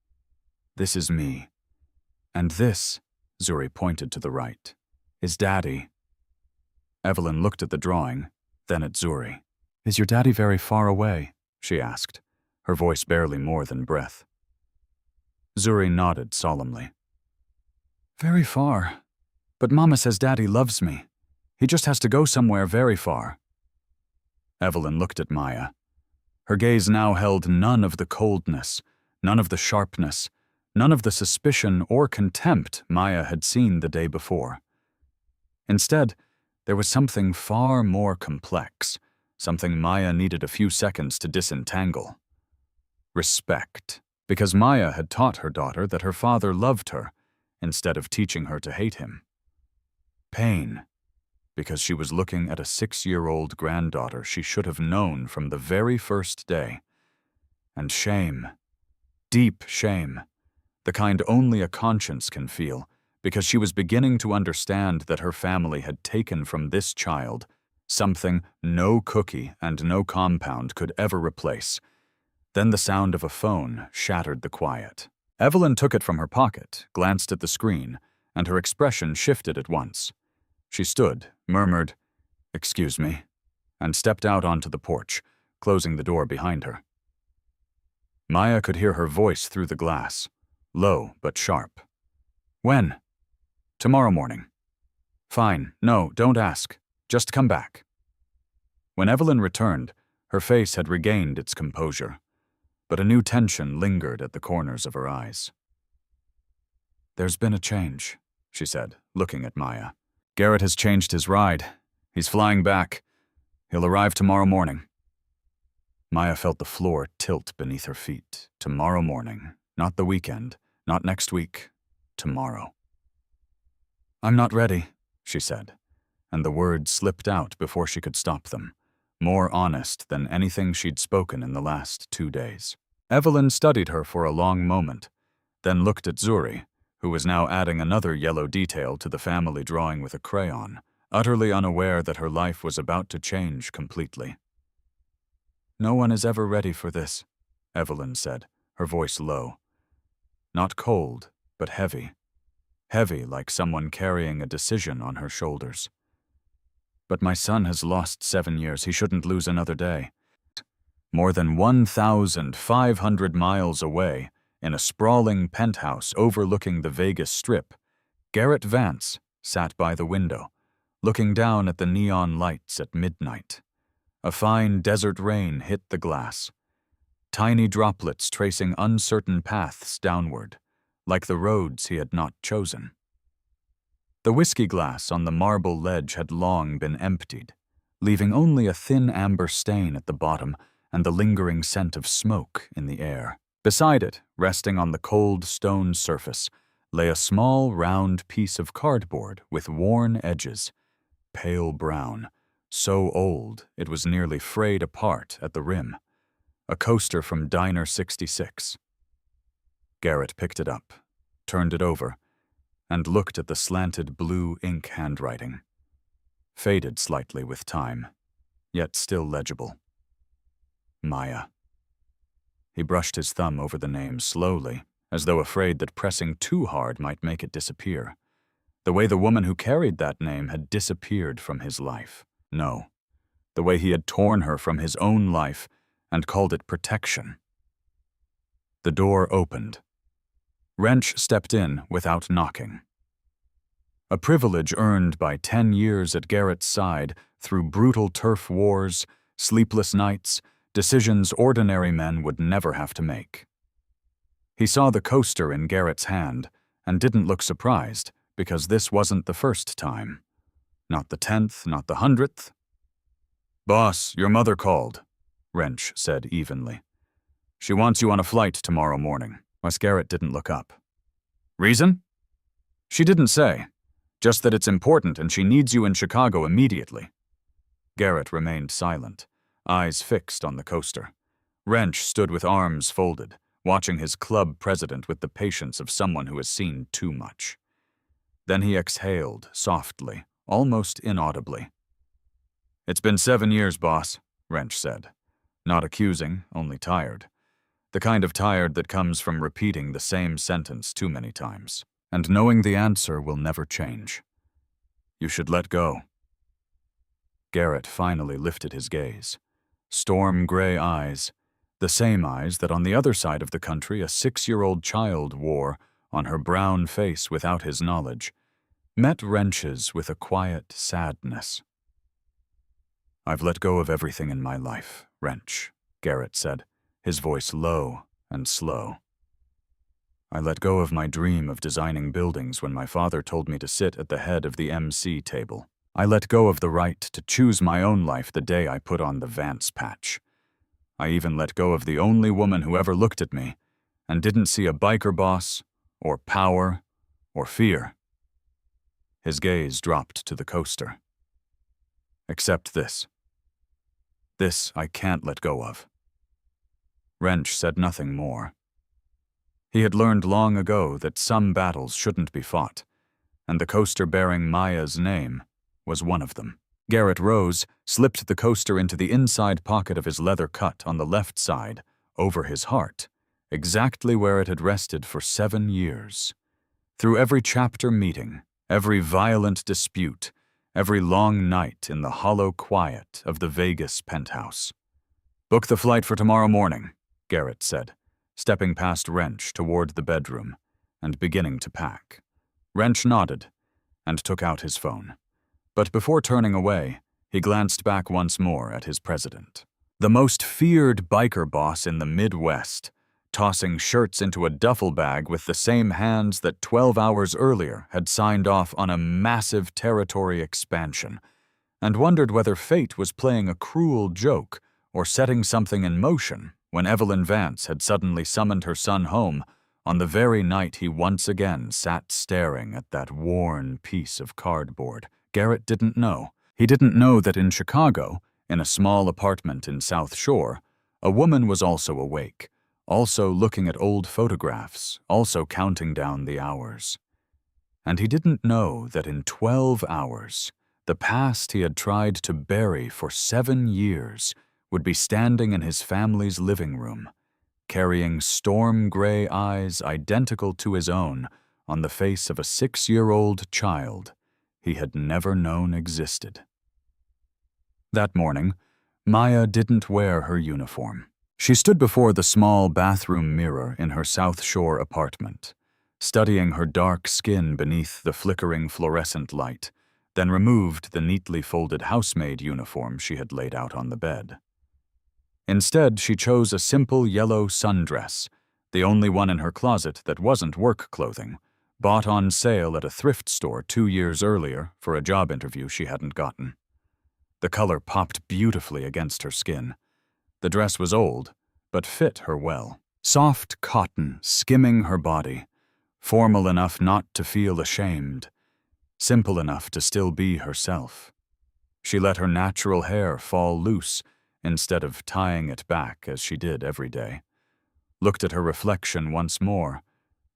This is me. And this," Zuri pointed to the right, "is Daddy." Evelyn looked at the drawing, then at Zuri. "Is your daddy very far away?" she asked, her voice barely more than breath. Zuri nodded solemnly. "Very far. But Mama says Daddy loves me. He just has to go somewhere very far." Evelyn looked at Maya. Her gaze now held none of the coldness, none of the sharpness, none of the suspicion or contempt Maya had seen the day before. Instead, there was something far more complex, something Maya needed a few seconds to disentangle. Respect, because Maya had taught her daughter that her father loved her, instead of teaching her to hate him. Pain, because she was looking at a 6-year-old granddaughter she should have known from the very first day. And shame, deep shame, the kind only a conscience can feel, because she was beginning to understand that her family had taken from this child something no cookie and no compound could ever replace. Then the sound of a phone shattered the quiet. Evelyn took it from her pocket, glanced at the screen, and her expression shifted at once. She stood, murmured, "Excuse me," and stepped out onto the porch, closing the door behind her. Maya could hear her voice through the glass, low but sharp. "When?" "Tomorrow morning." "Fine. No, don't ask. Just come back." When Evelyn returned, her face had regained its composure, but a new tension lingered at the corners of her eyes. "There's been a change," she said, looking at Maya. "Garrett has changed his ride. He's flying back. He'll arrive tomorrow morning." Maya felt the floor tilt beneath her feet. Tomorrow morning. Not the weekend. Not next week. Tomorrow. "I'm not ready," she said, and the words slipped out before she could stop them, more honest than anything she'd spoken in the last 2 days. Evelyn studied her for a long moment, then looked at Zuri, who was now adding another yellow detail to the family drawing with a crayon, utterly unaware that her life was about to change completely. "No one is ever ready for this," Evelyn said, her voice low. Not cold, but heavy. Heavy like someone carrying a decision on her shoulders. "But my son has lost 7 years. He shouldn't lose another day." More than 1,500 miles away, in a sprawling penthouse overlooking the Vegas Strip, Garrett Vance sat by the window, looking down at the neon lights at midnight. A fine desert rain hit the glass, tiny droplets tracing uncertain paths downward, like the roads he had not chosen. The whiskey glass on the marble ledge had long been emptied, leaving only a thin amber stain at the bottom and the lingering scent of smoke in the air. Beside it, resting on the cold stone surface, lay a small round piece of cardboard with worn edges, pale brown, so old it was nearly frayed apart at the rim. A coaster from Diner 66. Garrett picked it up, turned it over, and looked at the slanted blue ink handwriting. Faded slightly with time, yet still legible. Maya. He brushed his thumb over the name slowly, as though afraid that pressing too hard might make it disappear. The way the woman who carried that name had disappeared from his life. No, the way he had torn her from his own life and called it protection. The door opened. Wrench stepped in without knocking. A privilege earned by 10 years at Garrett's side through brutal turf wars, sleepless nights, decisions ordinary men would never have to make. He saw the coaster in Garrett's hand and didn't look surprised, because this wasn't the first time. Not the 10th, not the 100th. "Boss, your mother called," Wrench said evenly. "She wants you on a flight tomorrow morning." Wes Garrett didn't look up. "Reason?" "She didn't say. Just that it's important and she needs you in Chicago immediately." Garrett remained silent, eyes fixed on the coaster. Wrench stood with arms folded, watching his club president with the patience of someone who has seen too much. Then he exhaled softly, almost inaudibly. "It's been 7 years, boss," Wrench said. Not accusing, only tired. The kind of tired that comes from repeating the same sentence too many times, and knowing the answer will never change. "You should let go." Garrett finally lifted his gaze. Storm-gray eyes, the same eyes that on the other side of the country a 6-year-old child wore on her brown face without his knowledge, met Wrench's with a quiet sadness. "I've let go of everything in my life, Wrench," Garrett said, his voice low and slow. "I let go of my dream of designing buildings when my father told me to sit at the head of the MC table. I let go of the right to choose my own life the day I put on the Vance patch. I even let go of the only woman who ever looked at me and didn't see a biker boss, or power, or fear." His gaze dropped to the coaster. "Except this. This I can't let go of." Wrench said nothing more. He had learned long ago that some battles shouldn't be fought, and the coaster bearing Maya's name was one of them. Garrett rose, slipped the coaster into the inside pocket of his leather cut on the left side, over his heart, exactly where it had rested for 7 years. Through every chapter meeting, every violent dispute, every long night in the hollow quiet of the Vegas penthouse. Book the flight for tomorrow morning, Garrett said, stepping past Wrench toward the bedroom and beginning to pack. Wrench nodded and took out his phone. But before turning away, he glanced back once more at his president. The most feared biker boss in the Midwest, tossing shirts into a duffel bag with the same hands that 12 hours earlier had signed off on a massive territory expansion, and wondered whether fate was playing a cruel joke or setting something in motion when Evelyn Vance had suddenly summoned her son home on the very night he once again sat staring at that worn piece of cardboard. Garrett didn't know. He didn't know that in Chicago, in a small apartment in South Shore, a woman was also awake, also looking at old photographs, also counting down the hours. And he didn't know that in 12 hours, the past he had tried to bury for 7 years would be standing in his family's living room, carrying storm-gray eyes identical to his own on the face of a 6-year-old child he had never known existed. That morning, Maya didn't wear her uniform. She stood before the small bathroom mirror in her South Shore apartment, studying her dark skin beneath the flickering fluorescent light, then removed the neatly folded housemaid uniform she had laid out on the bed. Instead, she chose a simple yellow sundress, the only one in her closet that wasn't work clothing, bought on sale at a thrift store 2 years earlier for a job interview she hadn't gotten. The color popped beautifully against her skin. The dress was old, but fit her well. Soft cotton skimming her body, formal enough not to feel ashamed, simple enough to still be herself. She let her natural hair fall loose instead of tying it back as she did every day, looked at her reflection once more,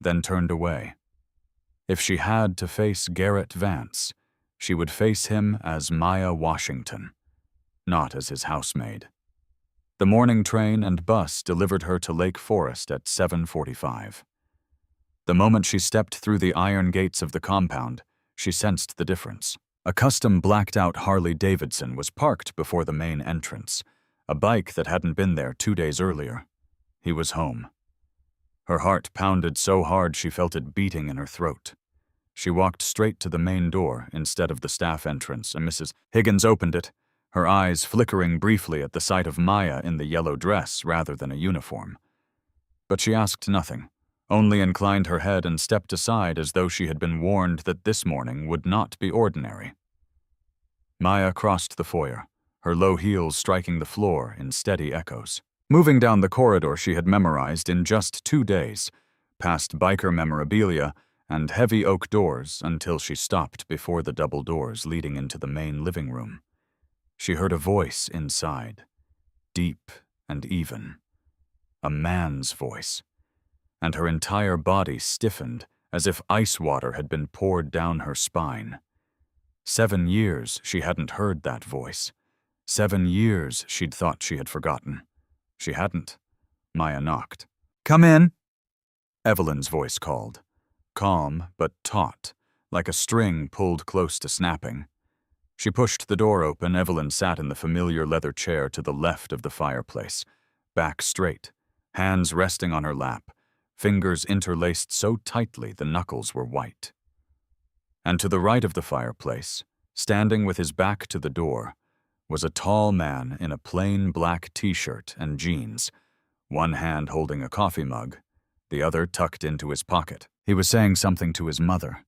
then turned away. If she had to face Garrett Vance, she would face him as Maya Washington, not as his housemaid. The morning train and bus delivered her to Lake Forest at 7:45. The moment she stepped through the iron gates of the compound, she sensed the difference. A custom blacked-out Harley-Davidson was parked before the main entrance, a bike that hadn't been there 2 days earlier. He was home. Her heart pounded so hard she felt it beating in her throat. She walked straight to the main door instead of the staff entrance, and Mrs. Higgins opened it, her eyes flickering briefly at the sight of Maya in the yellow dress rather than a uniform. But she asked nothing, only inclined her head and stepped aside as though she had been warned that this morning would not be ordinary. Maya crossed the foyer, her low heels striking the floor in steady echoes. Moving down the corridor she had memorized in just 2 days, past biker memorabilia and heavy oak doors until she stopped before the double doors leading into the main living room. She heard a voice inside, deep and even, a man's voice, and her entire body stiffened as if ice water had been poured down her spine. 7 years she hadn't heard that voice. 7 years she'd thought she had forgotten. She hadn't. Maya knocked. "Come in," Evelyn's voice called, calm but taut, like a string pulled close to snapping. She pushed the door open. Evelyn sat in the familiar leather chair to the left of the fireplace, back straight, hands resting on her lap, fingers interlaced so tightly the knuckles were white. And to the right of the fireplace, standing with his back to the door, was a tall man in a plain black t-shirt and jeans, one hand holding a coffee mug, the other tucked into his pocket. He was saying something to his mother,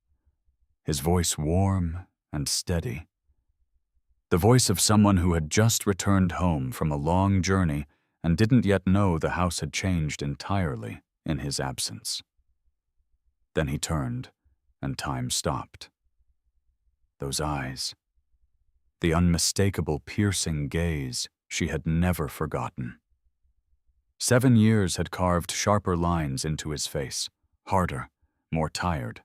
his voice warm and steady. The voice of someone who had just returned home from a long journey and didn't yet know the house had changed entirely in his absence. Then he turned, and time stopped. Those eyes, the unmistakable piercing gaze she had never forgotten. 7 years had carved sharper lines into his face, harder, more tired.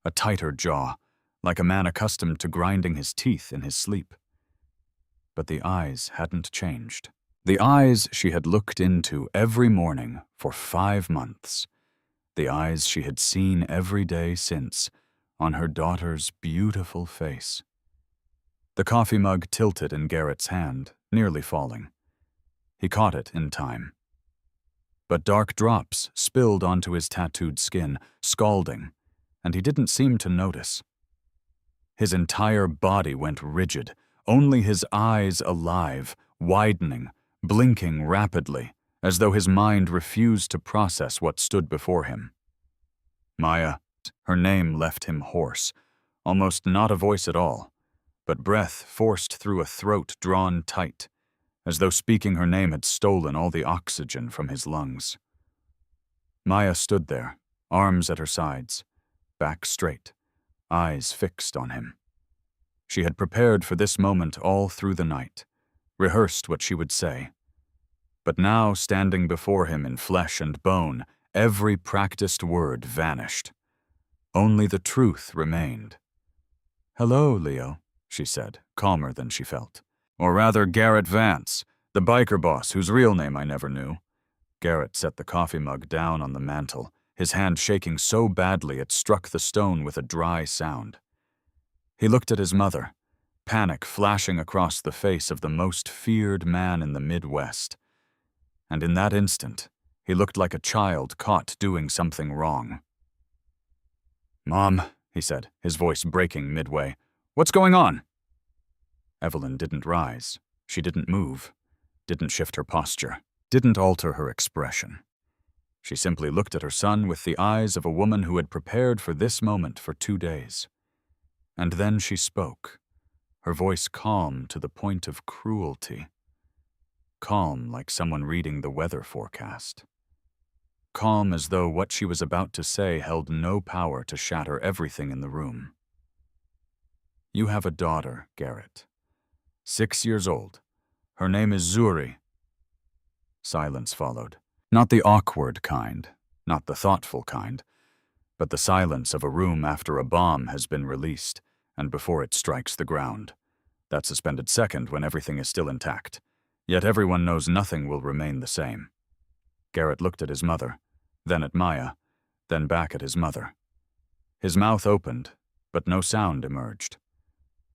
A tighter jaw, like a man accustomed to grinding his teeth in his sleep. But the eyes hadn't changed. The eyes she had looked into every morning for 5 months. The eyes she had seen every day since, on her daughter's beautiful face. The coffee mug tilted in Garrett's hand, nearly falling. He caught it in time. But dark drops spilled onto his tattooed skin, scalding, and he didn't seem to notice. His entire body went rigid, only his eyes alive, widening, blinking rapidly, as though his mind refused to process what stood before him. Maya, her name left him hoarse, almost not a voice at all, but breath forced through a throat drawn tight, as though speaking her name had stolen all the oxygen from his lungs. Maya stood there, arms at her sides, back straight, eyes fixed on him. She had prepared for this moment all through the night, rehearsed what she would say. But now, standing before him in flesh and bone, every practiced word vanished. Only the truth remained. "Hello, Leo," she said, calmer than she felt. "Or rather, Garrett Vance, the biker boss whose real name I never knew." Garrett set the coffee mug down on the mantel, his hand shaking so badly it struck the stone with a dry sound. He looked at his mother, panic flashing across the face of the most feared man in the Midwest. And in that instant, he looked like a child caught doing something wrong. "Mom," he said, his voice breaking midway, "what's going on?" Evelyn didn't rise. She didn't move, didn't shift her posture, didn't alter her expression. She simply looked at her son with the eyes of a woman who had prepared for this moment for 2 days. And then she spoke, her voice calm to the point of cruelty. Calm like someone reading the weather forecast. Calm as though what she was about to say held no power to shatter everything in the room. "You have a daughter, Garrett. 6 years old. Her name is Zuri." Silence followed. Not the awkward kind, not the thoughtful kind, but the silence of a room after a bomb has been released and before it strikes the ground. That suspended second when everything is still intact. Yet everyone knows nothing will remain the same. Garrett looked at his mother, then at Maya, then back at his mother. His mouth opened, but no sound emerged.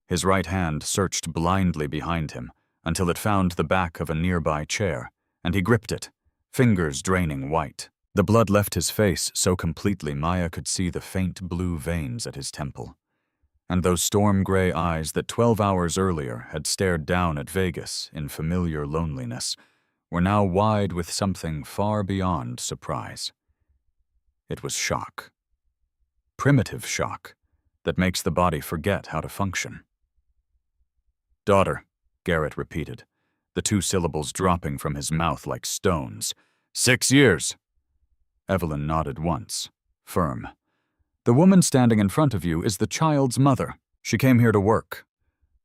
His right hand searched blindly behind him until it found the back of a nearby chair, and he gripped it, fingers draining white. The blood left his face so completely Maya could see the faint blue veins at his temple. And those storm-gray eyes that 12 hours earlier had stared down at Vegas in familiar loneliness were now wide with something far beyond surprise. It was shock. Primitive shock that makes the body forget how to function. "Daughter," Garrett repeated, the 2 syllables dropping from his mouth like stones. 6 years. Evelyn nodded once, firm. "The woman standing in front of you is the child's mother. She came here to work.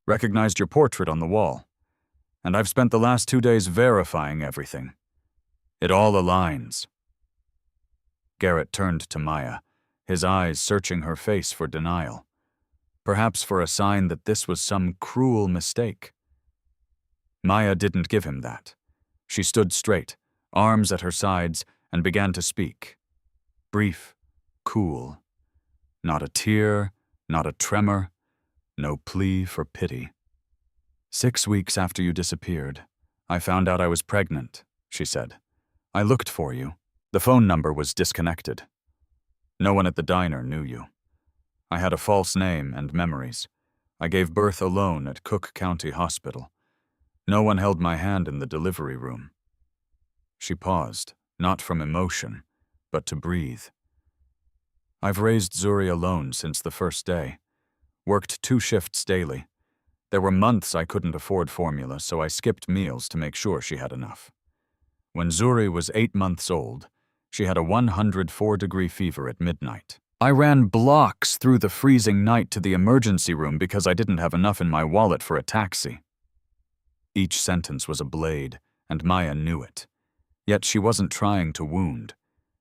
Recognized your portrait on the wall. And I've spent the last 2 days verifying everything. It all aligns." Garrett turned to Maya, his eyes searching her face for denial. Perhaps for a sign that this was some cruel mistake. Maya didn't give him that. She stood straight, arms at her sides, and began to speak. Brief, cool. Not a tear, not a tremor, no plea for pity. 6 weeks after you disappeared, I found out I was pregnant, she said. I looked for you. The phone number was disconnected. No one at the diner knew you. I had a false name and memories. I gave birth alone at Cook County Hospital. No one held my hand in the delivery room. She paused, not from emotion, but to breathe. I've raised Zuri alone since the first day. Worked 2 shifts daily. There were months I couldn't afford formula, so I skipped meals to make sure she had enough. When Zuri was 8 months old, she had a 104-degree fever at midnight. I ran blocks through the freezing night to the emergency room because I didn't have enough in my wallet for a taxi. Each sentence was a blade, and Maya knew it. Yet she wasn't trying to wound.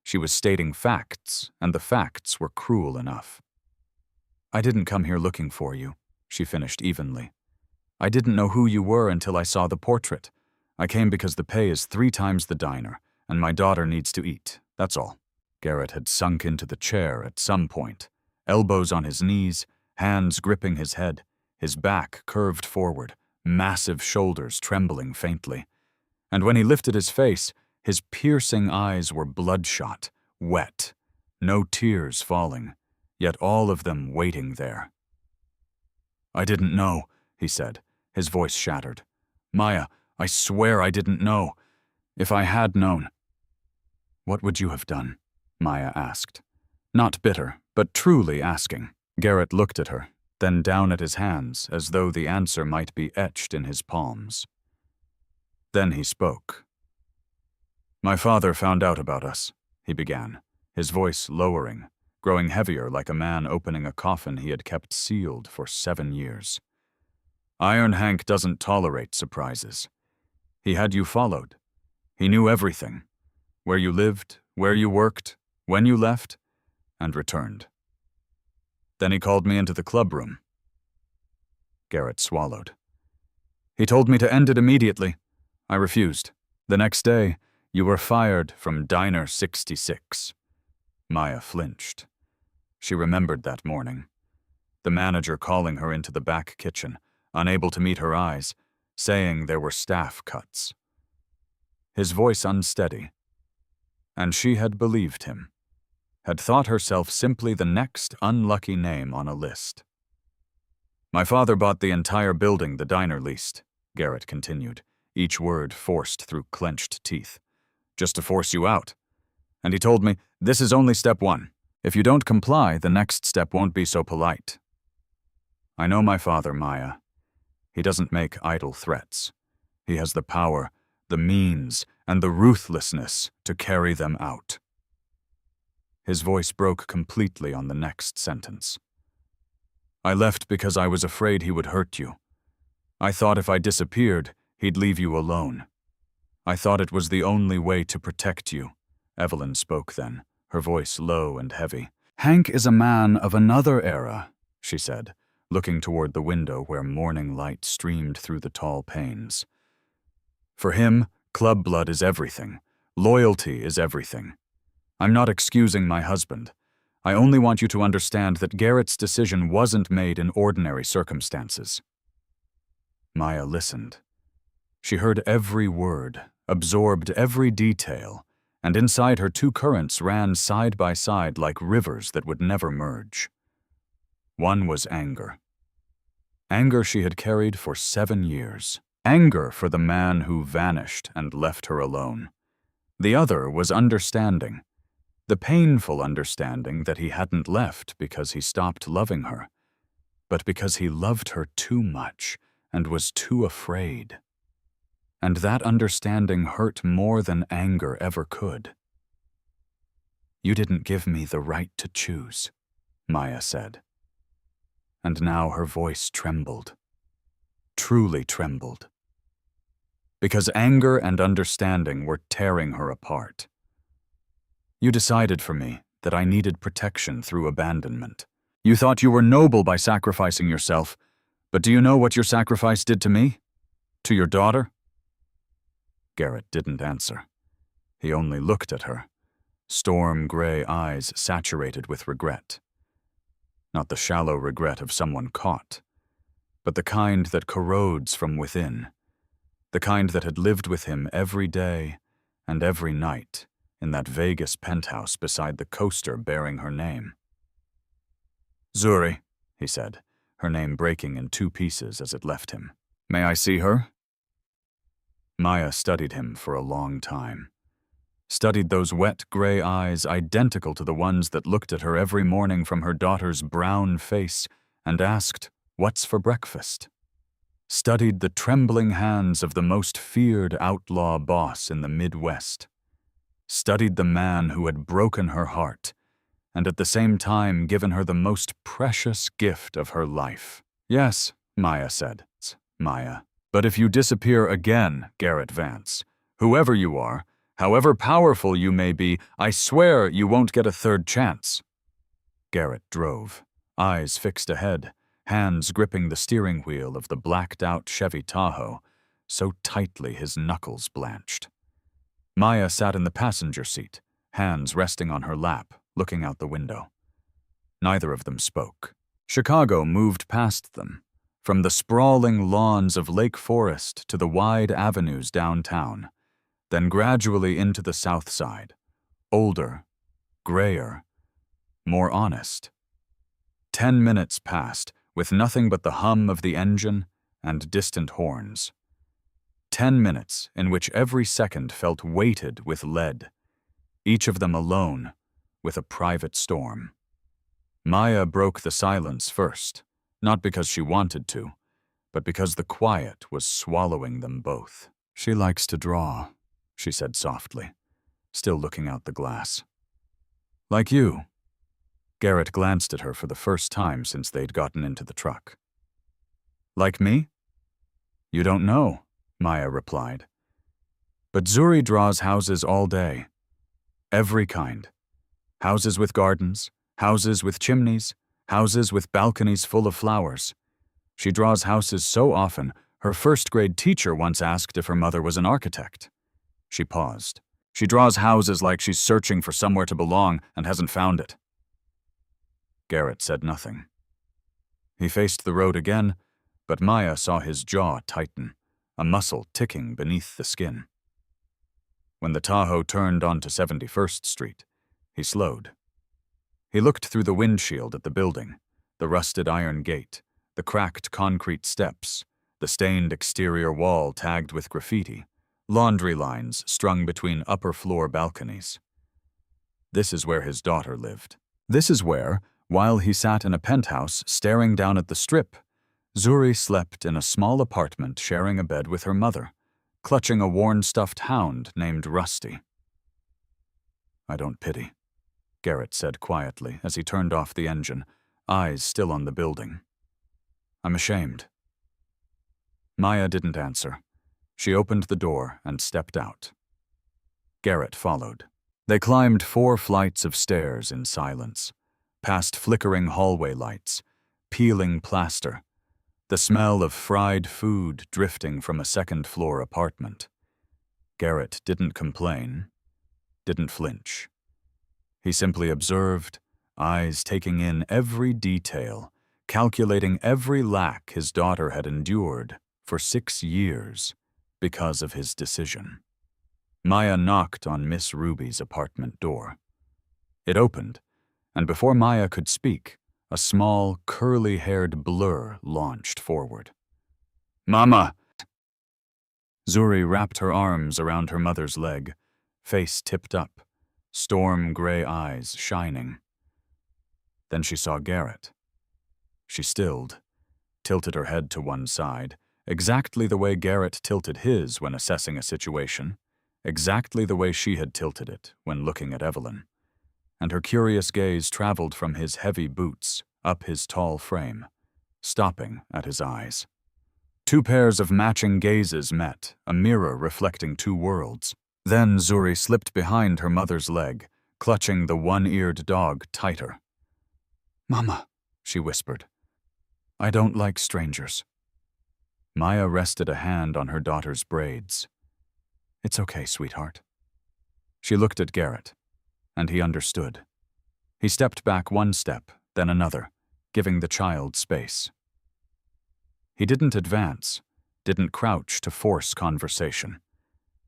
She was stating facts, and the facts were cruel enough. I didn't come here looking for you, she finished evenly. I didn't know who you were until I saw the portrait. I came because the pay is 3 times the diner, and my daughter needs to eat, that's all. Garrett had sunk into the chair at some point, elbows on his knees, hands gripping his head, his back curved forward, massive shoulders trembling faintly. And when he lifted his face, his piercing eyes were bloodshot, wet, no tears falling, yet all of them waiting there. "I didn't know," he said, his voice shattered. "Maya, I swear I didn't know. If I had known—" "What would you have done?" Maya asked. Not bitter, but truly asking. Garrett looked at her, then down at his hands, as though the answer might be etched in his palms. Then he spoke. "My father found out about us," he began, his voice lowering, growing heavier like a man opening a coffin he had kept sealed for 7 years. "Iron Hank doesn't tolerate surprises. He had you followed. He knew everything. Where you lived, where you worked, when you left, and returned. Then he called me into the club room." Garrett swallowed. "He told me to end it immediately. I refused. The next day, you were fired from Diner 66. Maya flinched. She remembered that morning. The manager calling her into the back kitchen, unable to meet her eyes, saying there were staff cuts. His voice unsteady. And she had believed him, had thought herself simply the next unlucky name on a list. "My father bought the entire building the diner leased," Garrett continued, each word forced through clenched teeth, "just to force you out. And he told me, this is only step 1. If you don't comply, the next step won't be so polite. I know my father, Maya. He doesn't make idle threats. He has the power, the means, and the ruthlessness to carry them out." His voice broke completely on the next sentence. "I left because I was afraid he would hurt you. I thought if I disappeared, he'd leave you alone. I thought it was the only way to protect you." Evelyn spoke then, her voice low and heavy. "Hank is a man of another era," she said, looking toward the window where morning light streamed through the tall panes. "For him, club blood is everything. Loyalty is everything. I'm not excusing my husband. I only want you to understand that Garrett's decision wasn't made in ordinary circumstances." Maya listened. She heard every word, absorbed every detail, and inside her 2 currents ran side by side like rivers that would never merge. One was anger. Anger she had carried for 7 years. Anger for the man who vanished and left her alone. The other was understanding. The painful understanding that he hadn't left because he stopped loving her, but because he loved her too much and was too afraid. And that understanding hurt more than anger ever could. "You didn't give me the right to choose," Maya said. And now her voice trembled. Truly trembled. Because anger and understanding were tearing her apart. "You decided for me that I needed protection through abandonment. You thought you were noble by sacrificing yourself, but do you know what your sacrifice did to me? To your daughter?" Garrett didn't answer. He only looked at her, storm-gray eyes saturated with regret. Not the shallow regret of someone caught, but the kind that corrodes from within, the kind that had lived with him every day and every night in that Vegas penthouse beside the coaster bearing her name. "Zuri," he said, her name breaking in 2 pieces as it left him. "May I see her?" Maya studied him for a long time. Studied those wet gray eyes identical to the ones that looked at her every morning from her daughter's brown face and asked, "What's for breakfast?" Studied the trembling hands of the most feared outlaw boss in the Midwest. Studied the man who had broken her heart and at the same time given her the most precious gift of her life. "Yes," Maya said. "Maya. But if you disappear again, Garrett Vance, whoever you are, however powerful you may be, I swear you won't get a 3rd chance." Garrett drove, eyes fixed ahead, hands gripping the steering wheel of the blacked-out Chevy Tahoe, so tightly his knuckles blanched. Maya sat in the passenger seat, hands resting on her lap, looking out the window. Neither of them spoke. Chicago moved past them, from the sprawling lawns of Lake Forest to the wide avenues downtown, then gradually into the south side, older, grayer, more honest. 10 minutes passed, with nothing but the hum of the engine and distant horns. 10 minutes in which every second felt weighted with lead, each of them alone, with a private storm. Maya broke the silence first, not because she wanted to, but because the quiet was swallowing them both. "She likes to draw," she said softly, still looking out the glass. "Like you." Garrett glanced at her for the first time since they'd gotten into the truck. "Like me?" "You don't know," Maya replied. "But Zuri draws houses all day. Every kind. Houses with gardens, houses with chimneys, houses with balconies full of flowers. She draws houses so often, her first-grade teacher once asked if her mother was an architect." She paused. "She draws houses like she's searching for somewhere to belong and hasn't found it." Garrett said nothing. He faced the road again, but Maya saw his jaw tighten, a muscle ticking beneath the skin. When the Tahoe turned onto 71st Street, he slowed. He looked through the windshield at the building, the rusted iron gate, the cracked concrete steps, the stained exterior wall tagged with graffiti, laundry lines strung between upper-floor balconies. This is where his daughter lived. This is where, while he sat in a penthouse staring down at the Strip, Zuri slept in a small apartment sharing a bed with her mother, clutching a worn stuffed hound named Rusty. "I don't pity," Garrett said quietly as he turned off the engine, eyes still on the building. "I'm ashamed." Maya didn't answer. She opened the door and stepped out. Garrett followed. They climbed 4 flights of stairs in silence, past flickering hallway lights, peeling plaster, the smell of fried food drifting from a second-floor apartment. Garrett didn't complain, didn't flinch. He simply observed, eyes taking in every detail, calculating every lack his daughter had endured for 6 years because of his decision. Maya knocked on Miss Ruby's apartment door. It opened, and before Maya could speak, a small, curly-haired blur launched forward. "Mama!" Zuri wrapped her arms around her mother's leg, face tipped up, storm-gray eyes shining. Then she saw Garrett. She stilled, tilted her head to one side, exactly the way Garrett tilted his when assessing a situation, exactly the way she had tilted it when looking at Evelyn. And her curious gaze traveled from his heavy boots up his tall frame, stopping at his eyes. 2 pairs of matching gazes met, a mirror reflecting 2 worlds. Then Zuri slipped behind her mother's leg, clutching the one-eared dog tighter. "Mama," she whispered. "I don't like strangers." Maya rested a hand on her daughter's braids. "It's okay, sweetheart." She looked at Garrett, and he understood. He stepped back 1 step, then another, giving the child space. He didn't advance, didn't crouch to force conversation,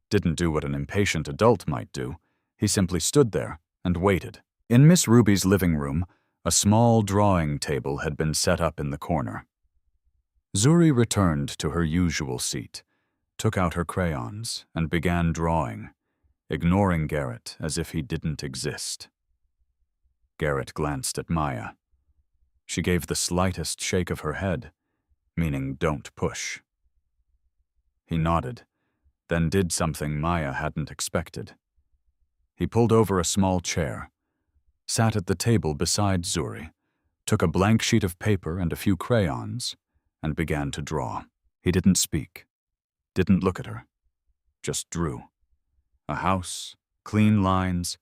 didn't do what an impatient adult might do. He simply stood there and waited. In Miss Ruby's living room, a small drawing table had been set up in the corner. Zuri returned to her usual seat, took out her crayons, and began drawing, ignoring Garrett as if he didn't exist. Garrett glanced at Maya. She gave the slightest shake of her head, meaning don't push. He nodded, then did something Maya hadn't expected. He pulled over a small chair, sat at the table beside Zuri, took a blank sheet of paper and a few crayons, and began to draw. He didn't speak, didn't look at her, just drew. A house, clean lines,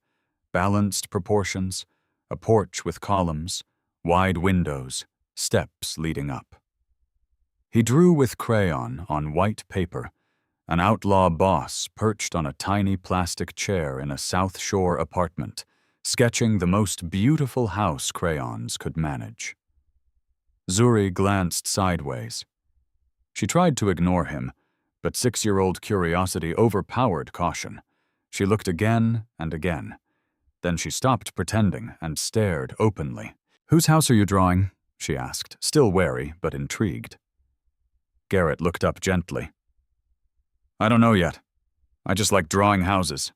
balanced proportions, a porch with columns, wide windows, steps leading up. He drew with crayon on white paper an outlaw boss perched on a tiny plastic chair in a South Shore apartment, sketching the most beautiful house crayons could manage. Zuri glanced sideways. She tried to ignore him, But 6-year-old curiosity overpowered caution. She looked again and again. Then she stopped pretending and stared openly. "Whose house are you drawing?" she asked, still wary but intrigued. Garrett looked up gently. "I don't know yet. I just like drawing houses."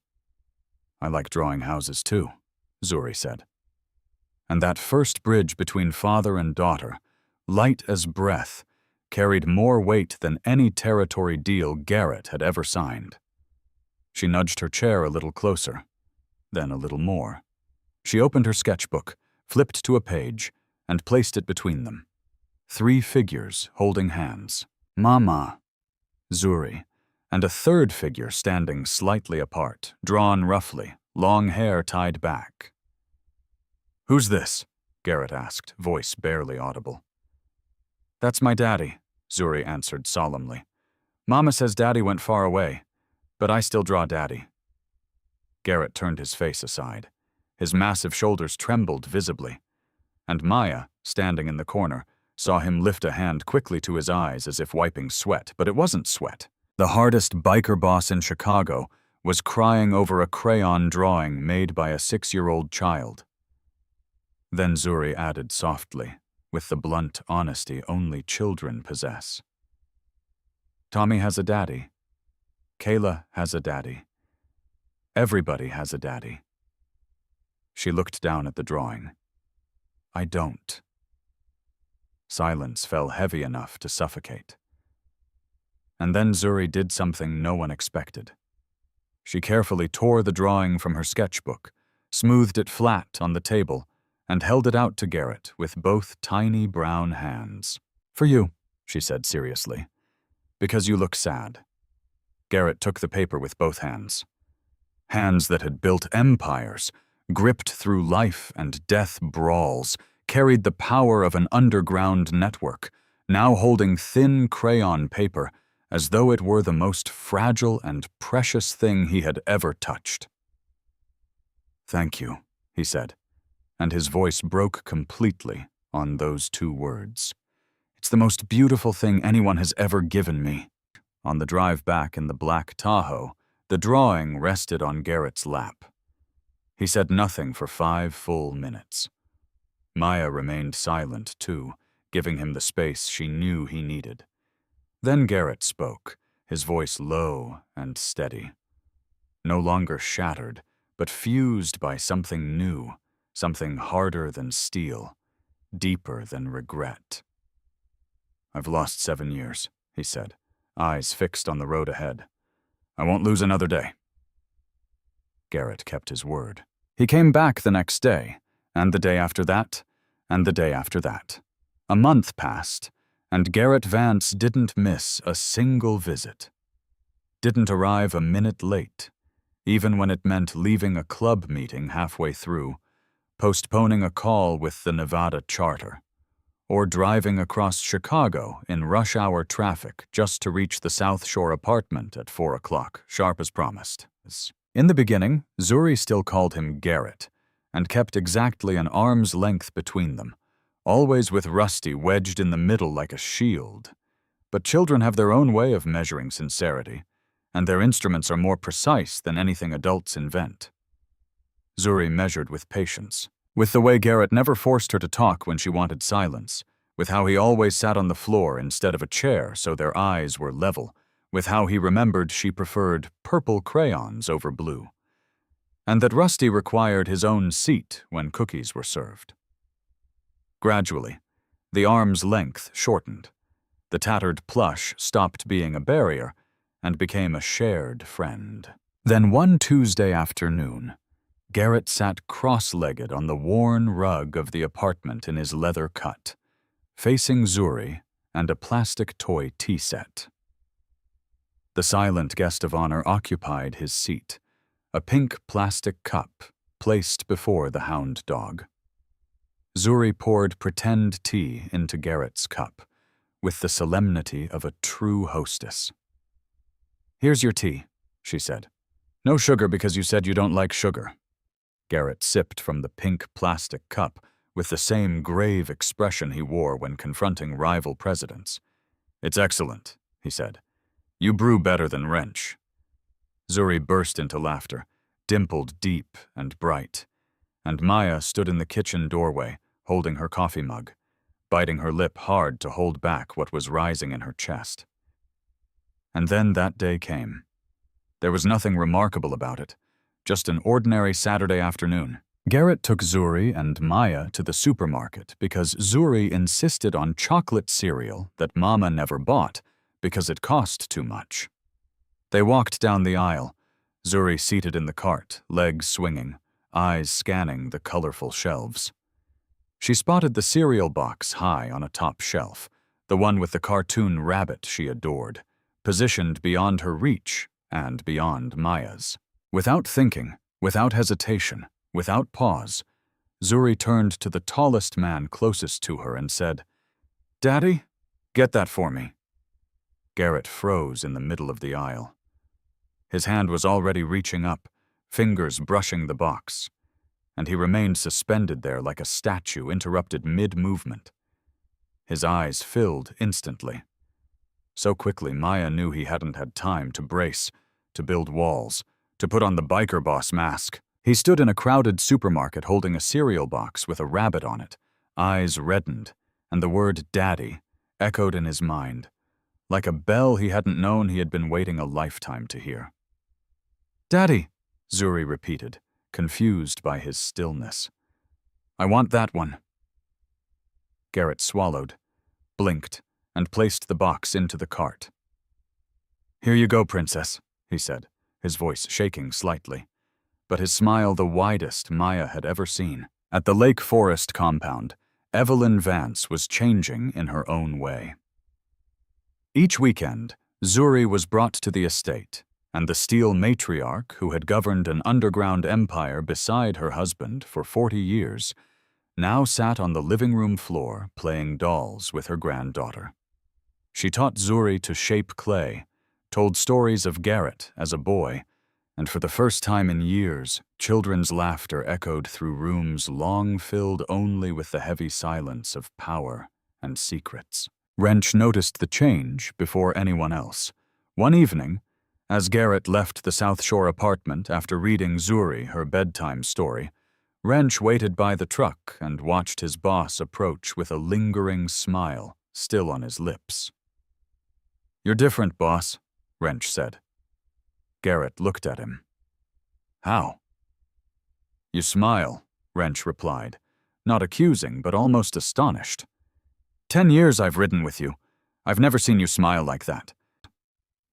"I like drawing houses too," Zuri said. And that first bridge between father and daughter, light as breath, carried more weight than any territory deal Garrett had ever signed. She nudged her chair a little closer, then a little more. She opened her sketchbook, flipped to a page, and placed it between them. 3 figures holding hands. Mama, Zuri, and a third figure standing slightly apart, drawn roughly, long hair tied back. "Who's this?" Garrett asked, voice barely audible. "That's my daddy," Zuri answered solemnly. "Mama says Daddy went far away, but I still draw Daddy." Garrett turned his face aside. His massive shoulders trembled visibly, and Maya, standing in the corner, saw him lift a hand quickly to his eyes as if wiping sweat, but it wasn't sweat. The hardest biker boss in Chicago was crying over a crayon drawing made by a 6-year-old child. Then Zuri added softly, with the blunt honesty only children possess. "Tommy has a daddy. Kayla has a daddy. Everybody has a daddy." She looked down at the drawing. "I don't." Silence fell heavy enough to suffocate. And then Zuri did something no one expected. She carefully tore the drawing from her sketchbook, smoothed it flat on the table, and held it out to Garrett with both tiny brown hands. "For you," she said seriously, "because you look sad." Garrett took the paper with both hands. Hands that had built empires, gripped through life and death brawls, carried the power of an underground network, now holding thin crayon paper as though it were the most fragile and precious thing he had ever touched. "Thank you," he said, and his voice broke completely on those 2 words. "It's the most beautiful thing anyone has ever given me." On the drive back in the black Tahoe, the drawing rested on Garrett's lap. He said nothing for 5 full minutes. Maya remained silent, too, giving him the space she knew he needed. Then Garrett spoke, his voice low and steady. No longer shattered, but fused by something new, something harder than steel, deeper than regret. "I've lost 7 years," he said, eyes fixed on the road ahead. "I won't lose another day." Garrett kept his word. He came back the next day, and the day after that, and the day after that. A month passed, and Garrett Vance didn't miss a single visit. Didn't arrive a minute late, even when it meant leaving a club meeting halfway through, postponing a call with the Nevada charter, or driving across Chicago in rush-hour traffic just to reach the South Shore apartment at 4 o'clock, sharp as promised. In the beginning, Zuri still called him Garrett, and kept exactly an arm's length between them, always with Rusty wedged in the middle like a shield. But children have their own way of measuring sincerity, and their instruments are more precise than anything adults invent. Zuri measured with patience, with the way Garrett never forced her to talk when she wanted silence, with how he always sat on the floor instead of a chair so their eyes were level, with how he remembered she preferred purple crayons over blue, and that Rusty required his own seat when cookies were served. Gradually, the arm's length shortened. The tattered plush stopped being a barrier and became a shared friend. Then one Tuesday afternoon, Garrett sat cross-legged on the worn rug of the apartment in his leather cut, facing Zuri and a plastic toy tea set. The silent guest of honor occupied his seat, a pink plastic cup placed before the hound dog. Zuri poured pretend tea into Garrett's cup, with the solemnity of a true hostess. "Here's your tea," she said. "No sugar because you said you don't like sugar." Garrett sipped from the pink plastic cup with the same grave expression he wore when confronting rival presidents. "It's excellent," he said. You brew better than Wrench." Zuri burst into laughter, dimpled deep and bright, and Maya stood in the kitchen doorway, holding her coffee mug, biting her lip hard to hold back what was rising in her chest. And then that day came. There was nothing remarkable about it, just an ordinary Saturday afternoon. Garrett took Zuri and Maya to the supermarket because Zuri insisted on chocolate cereal that Mama never bought because it cost too much. They walked down the aisle, Zuri seated in the cart, legs swinging, eyes scanning the colorful shelves. She spotted the cereal box high on a top shelf, the one with the cartoon rabbit she adored, positioned beyond her reach and beyond Maya's. Without thinking, without hesitation, without pause, Zuri turned to the tallest man closest to her and said, "Daddy, get that for me." Garrett froze in the middle of the aisle. His hand was already reaching up, fingers brushing the box, and he remained suspended there like a statue interrupted mid-movement. His eyes filled instantly. So quickly Maya knew he hadn't had time to brace, to build walls, to put on the biker boss mask. He stood in a crowded supermarket holding a cereal box with a rabbit on it, eyes reddened, and the word "Daddy" echoed in his mind, like a bell he hadn't known he had been waiting a lifetime to hear. "Daddy," Zuri repeated, confused by his stillness. "I want that one." Garrett swallowed, blinked, and placed the box into the cart. "Here you go, Princess," he said, his voice shaking slightly, but his smile the widest Maya had ever seen. At the Lake Forest compound, Evelyn Vance was changing in her own way. Each weekend, Zuri was brought to the estate, and the steel matriarch who had governed an underground empire beside her husband for 40 years now sat on the living room floor playing dolls with her granddaughter. She taught Zuri to shape clay, told stories of Garrett as a boy, and for the first time in years, children's laughter echoed through rooms long filled only with the heavy silence of power and secrets. Wrench noticed the change before anyone else. One evening, as Garrett left the South Shore apartment after reading Zuri her bedtime story, Wrench waited by the truck and watched his boss approach with a lingering smile still on his lips. "You're different, boss," Wrench said. Garrett looked at him. "How?" "You smile," Wrench replied, not accusing but almost astonished. "10 years I've ridden with you. I've never seen you smile like that."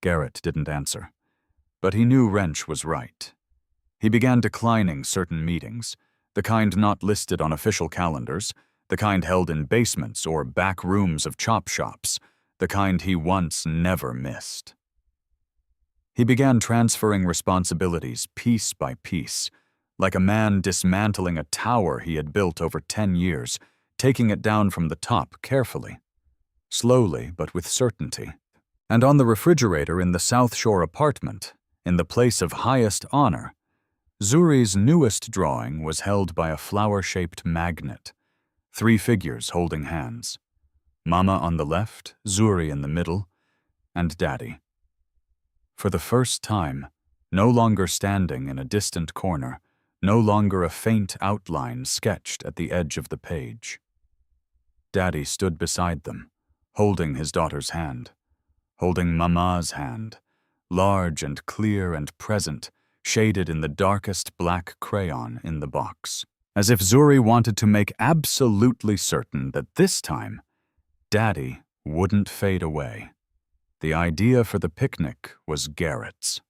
Garrett didn't answer, but he knew Wrench was right. He began declining certain meetings, the kind not listed on official calendars, the kind held in basements or back rooms of chop shops, the kind he once never missed. He began transferring responsibilities piece by piece, like a man dismantling a tower he had built over 10 years, taking it down from the top carefully, slowly but with certainty. And on the refrigerator in the South Shore apartment, in the place of highest honor, Zuri's newest drawing was held by a flower-shaped magnet, 3 figures holding hands. Mama on the left, Zuri in the middle, and Daddy. For the first time, no longer standing in a distant corner, no longer a faint outline sketched at the edge of the page. Daddy stood beside them, holding his daughter's hand, holding Mama's hand, large and clear and present, shaded in the darkest black crayon in the box, as if Zuri wanted to make absolutely certain that this time, Daddy wouldn't fade away. The idea for the picnic was Garrett's.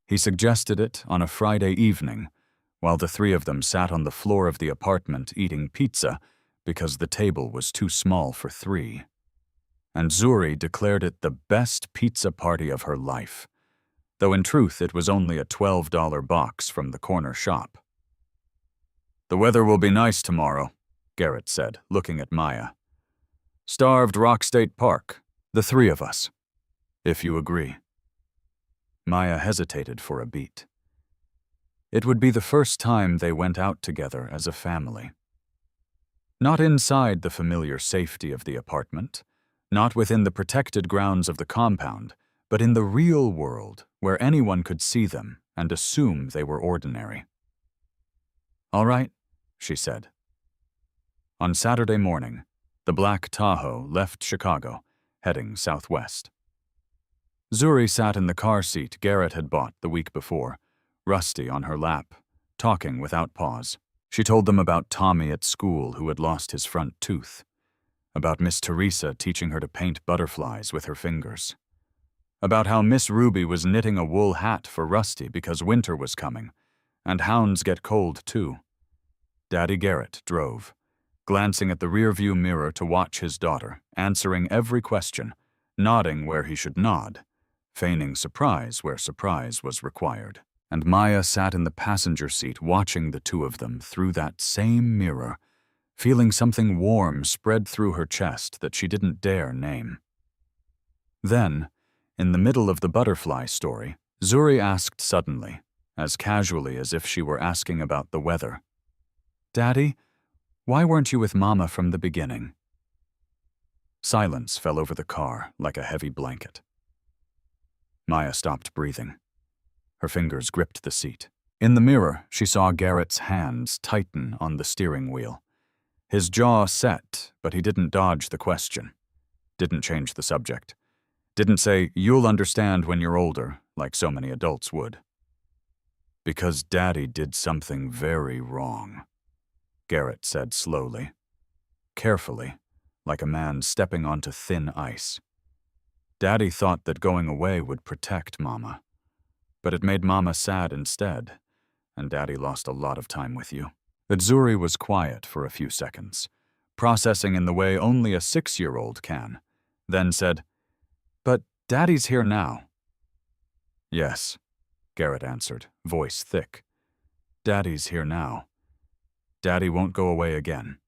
He suggested it on a Friday evening, while the 3 of them sat on the floor of the apartment eating pizza because the table was too small for 3. And Zuri declared it the best pizza party of her life, though in truth it was only a $12 box from the corner shop. "The weather will be nice tomorrow," Garrett said, looking at Maya. "Starved Rock State Park, the 3 of us, if you agree." Maya hesitated for a beat. It would be the first time they went out together as a family. Not inside the familiar safety of the apartment, not within the protected grounds of the compound, but in the real world, where anyone could see them and assume they were ordinary. "All right," she said. On Saturday morning, the black Tahoe left Chicago, heading southwest. Zuri sat in the car seat Garrett had bought the week before, Rusty on her lap, talking without pause. She told them about Tommy at school who had lost his front tooth, about Miss Teresa teaching her to paint butterflies with her fingers, about how Miss Ruby was knitting a wool hat for Rusty because winter was coming, and hounds get cold too. Daddy Garrett drove, glancing at the rearview mirror to watch his daughter, answering every question, nodding where he should nod, feigning surprise where surprise was required. And Maya sat in the passenger seat watching the two of them through that same mirror, feeling something warm spread through her chest that she didn't dare name. Then, in the middle of the butterfly story, Zuri asked suddenly, as casually as if she were asking about the weather, "Daddy, why weren't you with Mama from the beginning?" Silence fell over the car like a heavy blanket. Maya stopped breathing. Her fingers gripped the seat. In the mirror, she saw Garrett's hands tighten on the steering wheel. His jaw set, but he didn't dodge the question. Didn't change the subject. Didn't say, "You'll understand when you're older," like so many adults would. "Because Daddy did something very wrong," Garrett said slowly, carefully, like a man stepping onto thin ice. "Daddy thought that going away would protect Mama, but it made Mama sad instead, and Daddy lost a lot of time with you." Zuri was quiet for a few seconds, processing in the way only a 6-year-old can, then said, "But Daddy's here now." "Yes," Garrett answered, voice thick. "Daddy's here now. Daddy won't go away again."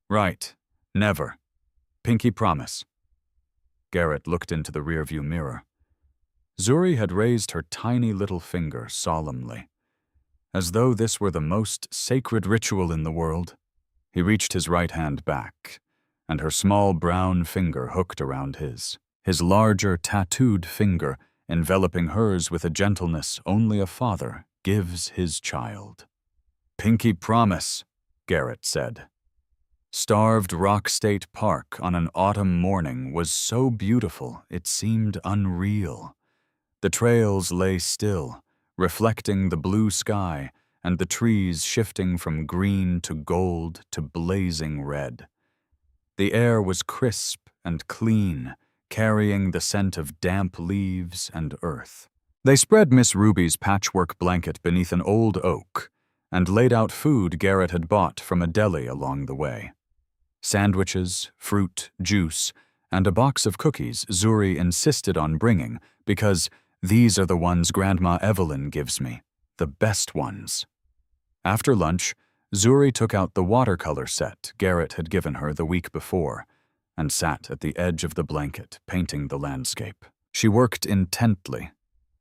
"Right. Never. Pinky promise." Garrett looked into the rearview mirror. Zuri had raised her tiny little finger solemnly, as though this were the most sacred ritual in the world. He reached his right hand back, and her small brown finger hooked around his larger tattooed finger enveloping hers with a gentleness only a father gives his child. "Pinky promise," Garrett said. Starved Rock State Park on an autumn morning was so beautiful it seemed unreal. The trails lay still, reflecting the blue sky, and the trees shifting from green to gold to blazing red. The air was crisp and clean, carrying the scent of damp leaves and earth. They spread Miss Ruby's patchwork blanket beneath an old oak and laid out food Garrett had bought from a deli along the way. Sandwiches, fruit, juice, and a box of cookies Zuri insisted on bringing because "these are the ones Grandma Evelyn gives me, the best ones." After lunch, Zuri took out the watercolor set Garrett had given her the week before and sat at the edge of the blanket painting the landscape. She worked intently,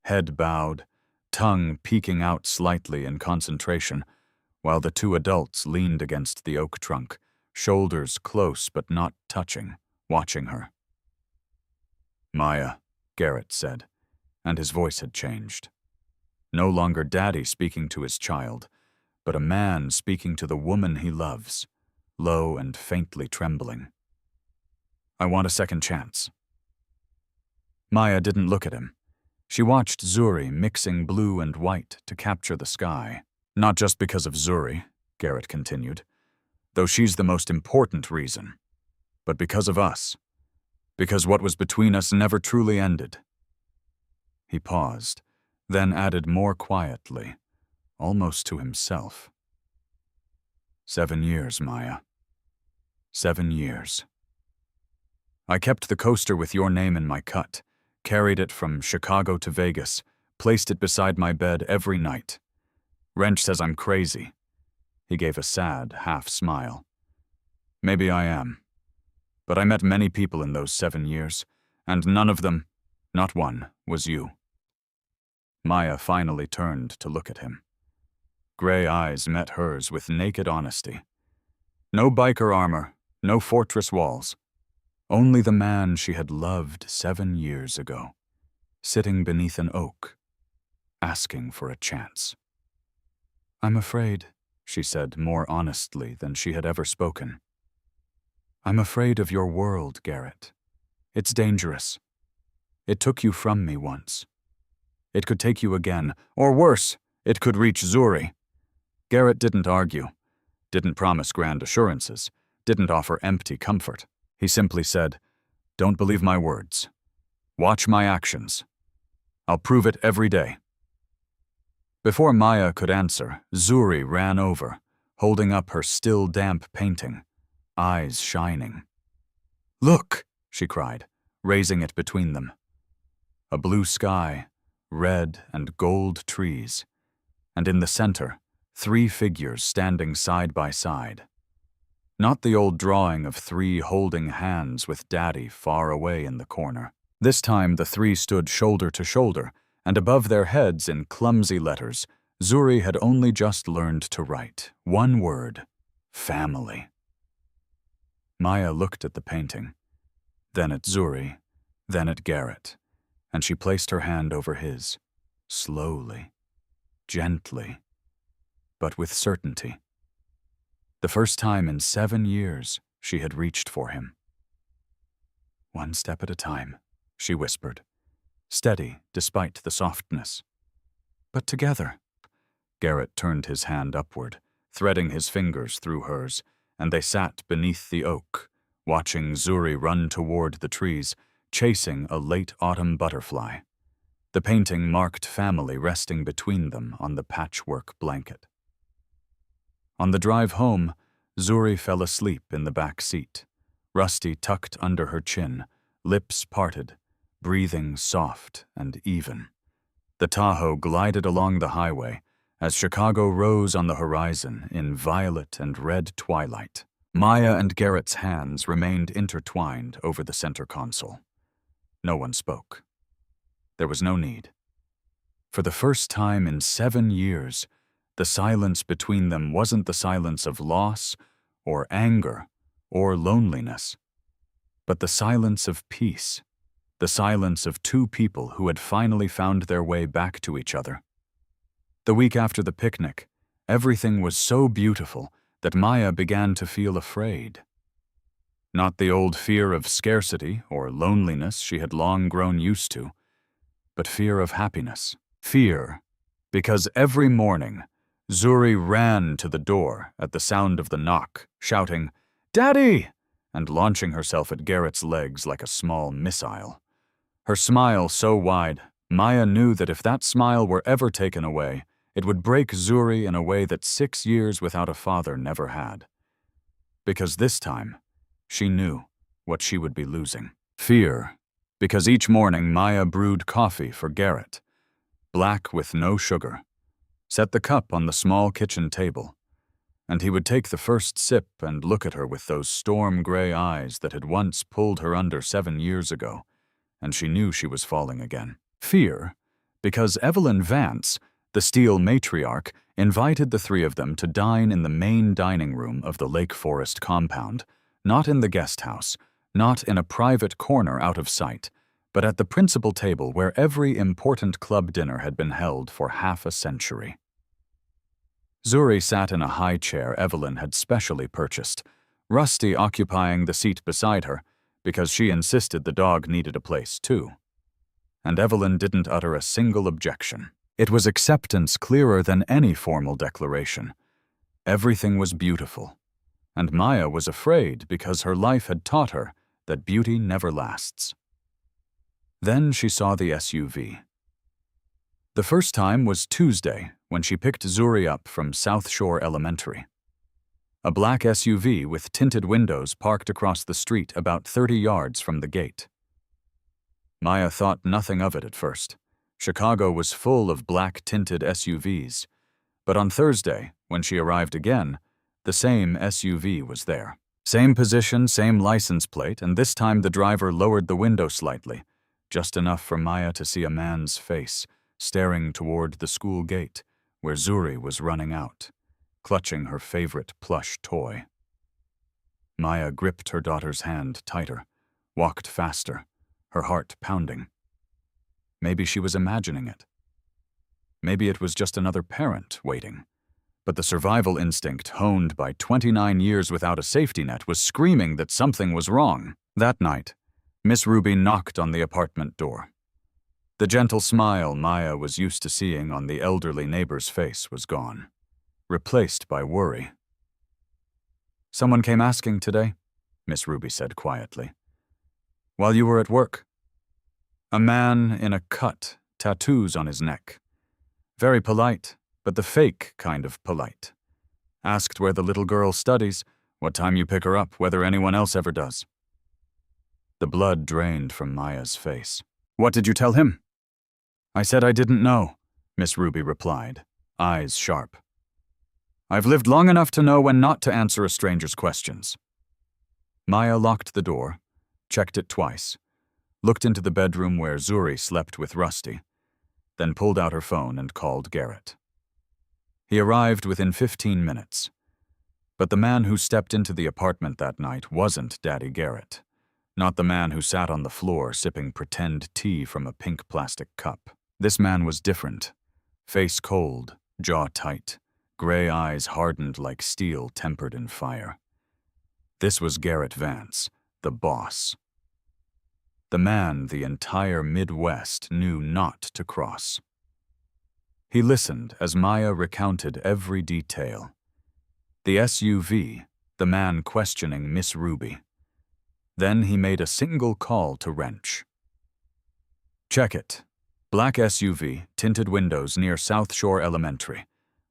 head bowed, tongue peeking out slightly in concentration, while the two adults leaned against the oak trunk, shoulders close but not touching, watching her. "Maya," Garrett said, and his voice had changed. No longer Daddy speaking to his child, but a man speaking to the woman he loves, low and faintly trembling. "I want a second chance." Maya didn't look at him. She watched Zuri mixing blue and white to capture the sky. "Not just because of Zuri," Garrett continued, "though she's the most important reason, but because of us. Because what was between us never truly ended." He paused, then added more quietly, almost to himself. 7 years, Maya. 7 years. I kept the coaster with your name in my cut, carried it from Chicago to Vegas, placed it beside my bed every night. Wrench says I'm crazy. He gave a sad half-smile. Maybe I am. But I met many people in those 7 years, and none of them, not one, was you. Maya finally turned to look at him. Gray eyes met hers with naked honesty. No biker armor, no fortress walls. Only the man she had loved 7 years ago. sitting beneath an oak, asking for a chance. "I'm afraid," she said more honestly than she had ever spoken. "I'm afraid of your world, Garrett. It's dangerous. It took you from me once. It could take you again, or worse, it could reach Zuri." Garrett didn't argue, didn't promise grand assurances, didn't offer empty comfort. He simply said, "Don't believe my words. Watch my actions. I'll prove it every day." Before Maya could answer, Zuri ran over, holding up her still damp painting, eyes shining. "Look!" she cried, raising it between them. A blue sky, red and gold trees, and in the center, 3 figures standing side by side. Not the old drawing of 3 holding hands with Daddy far away in the corner. This time the 3 stood shoulder to shoulder, and above their heads in clumsy letters, Zuri had only just learned to write one word: family. Maya looked at the painting, then at Zuri, then at Garrett, and she placed her hand over his, slowly, gently, but with certainty. The first time in 7 years she had reached for him. "One step at a time," she whispered, steady despite the softness. "But together." Garrett turned his hand upward, threading his fingers through hers, and they sat beneath the oak, watching Zuri run toward the trees, chasing a late autumn butterfly. The painting marked family resting between them on the patchwork blanket. On the drive home, Zuri fell asleep in the back seat, Rusty tucked under her chin, lips parted, breathing soft and even. The Tahoe glided along the highway as Chicago rose on the horizon in violet and red twilight. Maya and Garrett's hands remained intertwined over the center console. No one spoke. There was no need. For the first time in 7 years, the silence between them wasn't the silence of loss or anger or loneliness, but the silence of peace, the silence of 2 people who had finally found their way back to each other. The week after the picnic, everything was so beautiful that Maya began to feel afraid. Not the old fear of scarcity or loneliness she had long grown used to, but fear of happiness. Fear, because every morning, Zuri ran to the door at the sound of the knock, shouting, "Daddy!" and launching herself at Garrett's legs like a small missile. Her smile so wide, Maya knew that if that smile were ever taken away, it would break Zuri in a way that 6 years without a father never had. Because this time, she knew what she would be losing. Fear, because each morning Maya brewed coffee for Garrett, black with no sugar, set the cup on the small kitchen table, and he would take the first sip and look at her with those storm-gray eyes that had once pulled her under 7 years ago, and she knew she was falling again. Fear, because Evelyn Vance, the Steele matriarch, invited the 3 of them to dine in the main dining room of the Lake Forest compound, not in the guest house, not in a private corner out of sight, but at the principal table where every important club dinner had been held for half a century. Zuri sat in a high chair Evelyn had specially purchased, Rusty occupying the seat beside her because she insisted the dog needed a place too. And Evelyn didn't utter a single objection. It was acceptance clearer than any formal declaration. Everything was beautiful, and Maya was afraid because her life had taught her that beauty never lasts. Then she saw the SUV. The first time was Tuesday when she picked Zuri up from South Shore Elementary. A black SUV with tinted windows parked across the street about 30 yards from the gate. Maya thought nothing of it at first. Chicago was full of black-tinted SUVs, but on Thursday, when she arrived again, the same SUV was there. Same position, same license plate, and this time the driver lowered the window slightly, just enough for Maya to see a man's face, staring toward the school gate, where Zuri was running out, clutching her favorite plush toy. Maya gripped her daughter's hand tighter, walked faster, her heart pounding. Maybe she was imagining it. Maybe it was just another parent waiting. But the survival instinct, honed by 29 years without a safety net, was screaming that something was wrong. That night, Miss Ruby knocked on the apartment door. The gentle smile Maya was used to seeing on the elderly neighbor's face was gone, replaced by worry. "Someone came asking today," Miss Ruby said quietly. "While you were at work. A man in a cut, tattoos on his neck. Very polite, but the fake kind of polite. Asked where the little girl studies, what time you pick her up, whether anyone else ever does." The blood drained from Maya's face. "What did you tell him?" "I said I didn't know," Miss Ruby replied, eyes sharp. "I've lived long enough to know when not to answer a stranger's questions." Maya locked the door, checked it twice, looked into the bedroom where Zuri slept with Rusty, then pulled out her phone and called Garrett. He arrived within 15 minutes. But the man who stepped into the apartment that night wasn't Daddy Garrett, not the man who sat on the floor sipping pretend tea from a pink plastic cup. This man was different. Face cold, jaw tight, gray eyes hardened like steel tempered in fire. This was Garrett Vance, the boss. The man the entire Midwest knew not to cross. He listened as Maya recounted every detail. The SUV, the man questioning Miss Ruby. Then he made a single call to Wrench. "Check it. Black SUV, tinted windows near South Shore Elementary.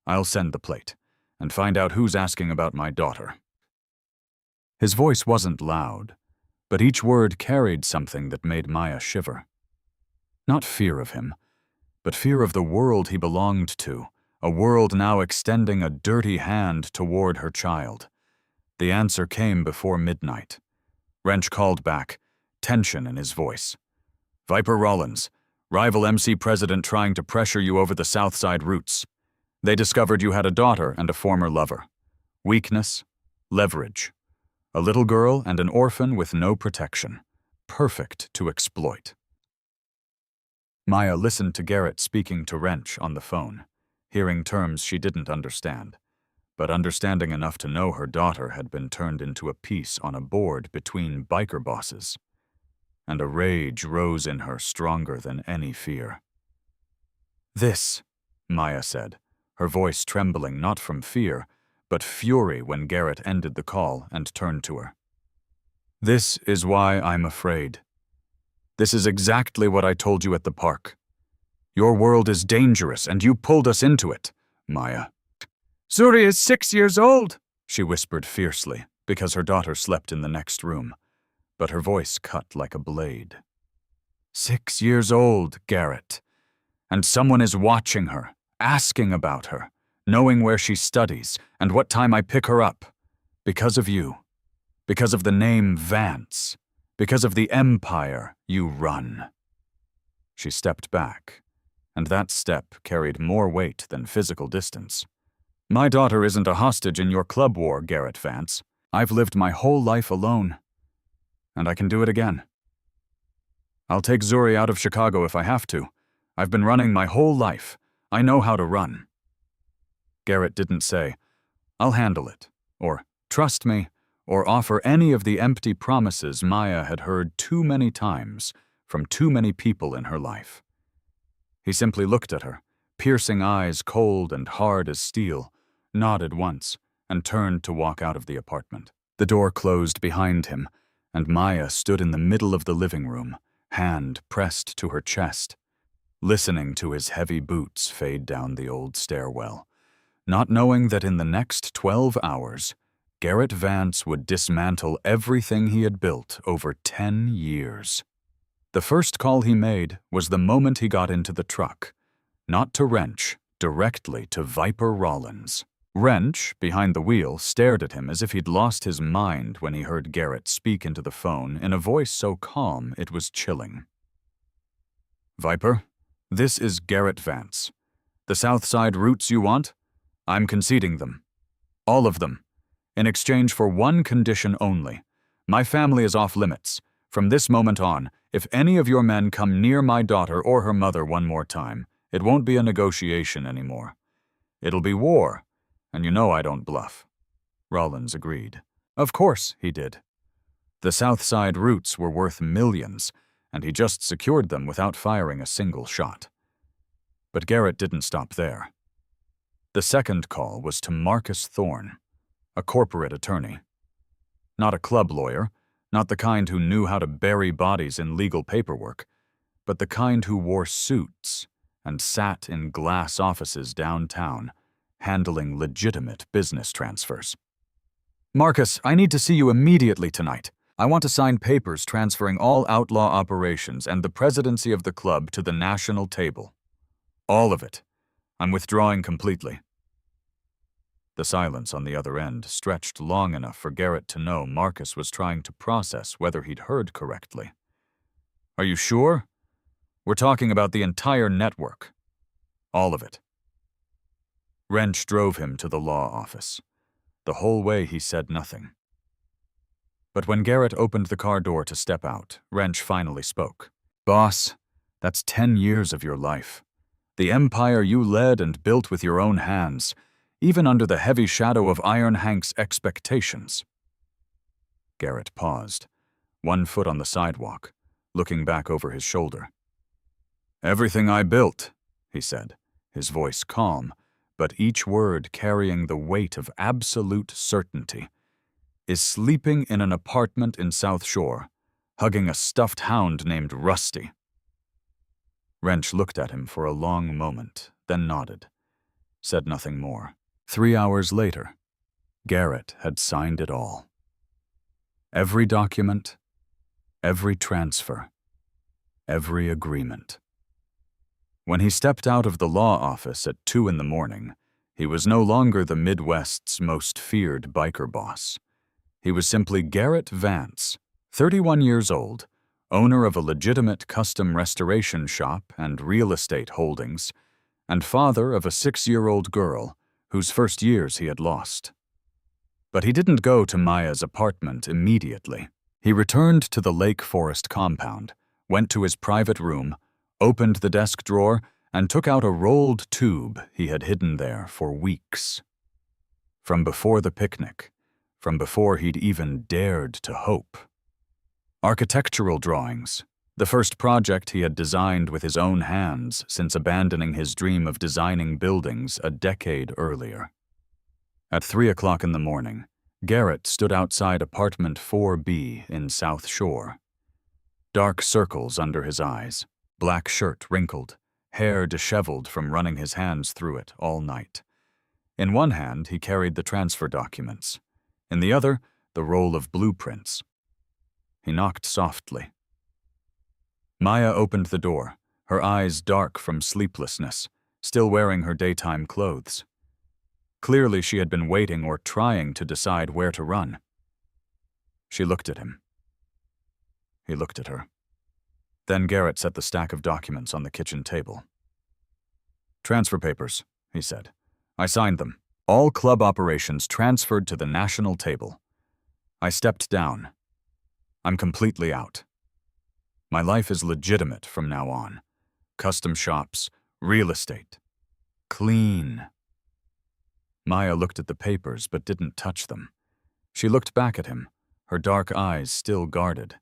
I'll send the plate, and find out who's asking about my daughter." His voice wasn't loud, but each word carried something that made Maya shiver. Not fear of him, but fear of the world he belonged to, a world now extending a dirty hand toward her child. The answer came before midnight. Wrench called back, tension in his voice. "Viper Rollins, rival MC president trying to pressure you over the Southside routes. They discovered you had a daughter and a former lover. Weakness, leverage. A little girl and an orphan with no protection. Perfect to exploit." Maya listened to Garrett speaking to Wrench on the phone, hearing terms she didn't understand, but understanding enough to know her daughter had been turned into a piece on a board between biker bosses. And a rage rose in her stronger than any fear. "This," Maya said, her voice trembling not from fear, but fury when Garrett ended the call and turned to her. "This is why I'm afraid. This is exactly what I told you at the park. Your world is dangerous, and you pulled us into it, Maya." "Zuri is 6 years old," she whispered fiercely, because her daughter slept in the next room, but her voice cut like a blade. 6 years old, Garrett. And someone is watching her, asking about her, knowing where she studies, and what time I pick her up. Because of you. Because of the name Vance. Because of the empire you run." She stepped back, and that step carried more weight than physical distance. "My daughter isn't a hostage in your club war, Garrett Vance. I've lived my whole life alone, and I can do it again. I'll take Zuri out of Chicago if I have to. I've been running my whole life. I know how to run." Garrett didn't say, "I'll handle it," or "Trust me," or offer any of the empty promises Maya had heard too many times from too many people in her life. He simply looked at her, piercing eyes cold and hard as steel, nodded once, and turned to walk out of the apartment. The door closed behind him, and Maya stood in the middle of the living room, hand pressed to her chest, listening to his heavy boots fade down the old stairwell, not knowing that in the next 12 hours, Garrett Vance would dismantle everything he had built over 10 years. The first call he made was the moment he got into the truck, not to Wrench, directly to Viper Rollins. Wrench, behind the wheel, stared at him as if he'd lost his mind when he heard Garrett speak into the phone in a voice so calm it was chilling. "Viper, this is Garrett Vance. The Southside routes you want? I'm conceding them. All of them. In exchange for one condition only. My family is off limits. From this moment on, If any of your men come near my daughter or her mother one more time, it won't be a negotiation anymore. It'll be war, and you know I don't bluff." Rollins agreed. Of course he did. The South Side roots were worth millions, and he just secured them without firing a single shot. But Garrett didn't stop there. The second call was to Marcus Thorne, a corporate attorney. Not a club lawyer, not the kind who knew how to bury bodies in legal paperwork, but the kind who wore suits and sat in glass offices downtown, handling legitimate business transfers. "Marcus, I need to see you immediately tonight. I want to sign papers transferring all outlaw operations and the presidency of the club to the national table. All of it. I'm withdrawing completely." The silence on the other end stretched long enough for Garrett to know Marcus was trying to process whether he'd heard correctly. "Are you sure? We're talking about the entire network. All of it." Wrench drove him to the law office. The whole way he said nothing. But when Garrett opened the car door to step out, Wrench finally spoke. "Boss, that's 10 years of your life. The empire you led and built with your own hands, even under the heavy shadow of Iron Hank's expectations." Garrett paused, one foot on the sidewalk, looking back over his shoulder. "Everything I built," he said, his voice calm, but each word carrying the weight of absolute certainty, "is sleeping in an apartment in South Shore, hugging a stuffed hound named Rusty." Wrench looked at him for a long moment, then nodded, said nothing more. 3 hours later, Garrett had signed it all. Every document, every transfer, every agreement. When he stepped out of the law office at 2 in the morning, he was no longer the Midwest's most feared biker boss. He was simply Garrett Vance, 31 years old, owner of a legitimate custom restoration shop and real estate holdings, and father of a 6-year-old girl whose first years he had lost. But he didn't go to Maya's apartment immediately. He returned to the Lake Forest compound, went to his private room, opened the desk drawer, and took out a rolled tube he had hidden there for weeks. From before the picnic, from before he'd even dared to hope. Architectural drawings, the first project he had designed with his own hands since abandoning his dream of designing buildings a decade earlier. At 3 o'clock in the morning, Garrett stood outside apartment 4B in South Shore. Dark circles under his eyes, black shirt wrinkled, hair disheveled from running his hands through it all night. In one hand, he carried the transfer documents. In the other, the roll of blueprints. He knocked softly. Maya opened the door, her eyes dark from sleeplessness, still wearing her daytime clothes. Clearly she had been waiting or trying to decide where to run. She looked at him. He looked at her. Then Garrett set the stack of documents on the kitchen table. "Transfer papers," he said. "I signed them. All club operations transferred to the national table. I stepped down. I'm completely out. My life is legitimate from now on. Custom shops, real estate. Clean." Maya looked at the papers but didn't touch them. She looked back at him, her dark eyes still guarded.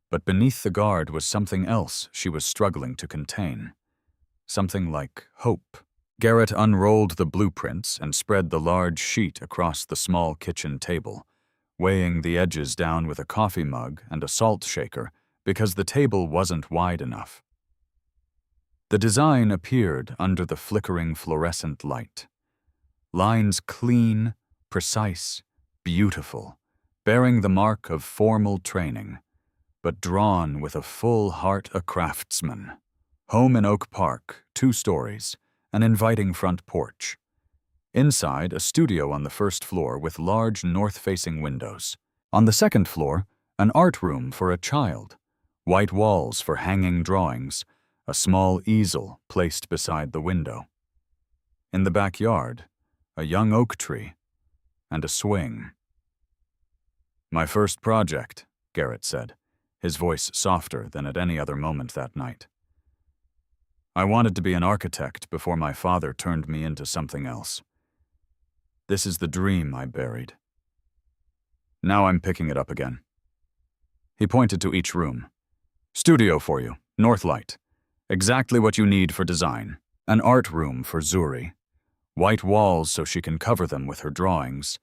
But beneath the guard was something else she was struggling to contain. Something like hope. Garrett unrolled the blueprints and spread the large sheet across the small kitchen table, weighing the edges down with a coffee mug and a salt shaker because the table wasn't wide enough. The design appeared under the flickering fluorescent light. Lines clean, precise, beautiful, bearing the mark of formal training, but drawn with a full heart a craftsman. Home in Oak Park, 2 stories, an inviting front porch. Inside, a studio on the first floor with large north-facing windows. On the second floor, an art room for a child, white walls for hanging drawings, a small easel placed beside the window. In the backyard, a young oak tree and a swing. "My first project," Garrett said, his voice softer than at any other moment that night. I wanted to be an architect before my father turned me into something else. This is the dream I buried. Now I'm picking it up again. He pointed to each room. Studio for you, north light. Exactly what you need for design. An art room for Zuri. White walls so she can cover them with her drawings.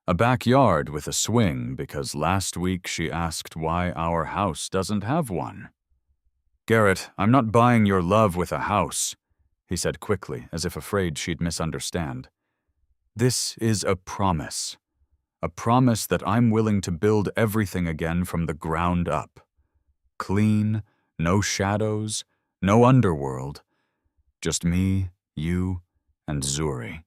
A backyard with a swing because last week she asked why our house doesn't have one. Garrett, I'm not buying your love with a house, he said quickly, as if afraid she'd misunderstand. This is a promise. A promise that I'm willing to build everything again from the ground up. Clean, no shadows, no underworld. Just me, you, and Zuri.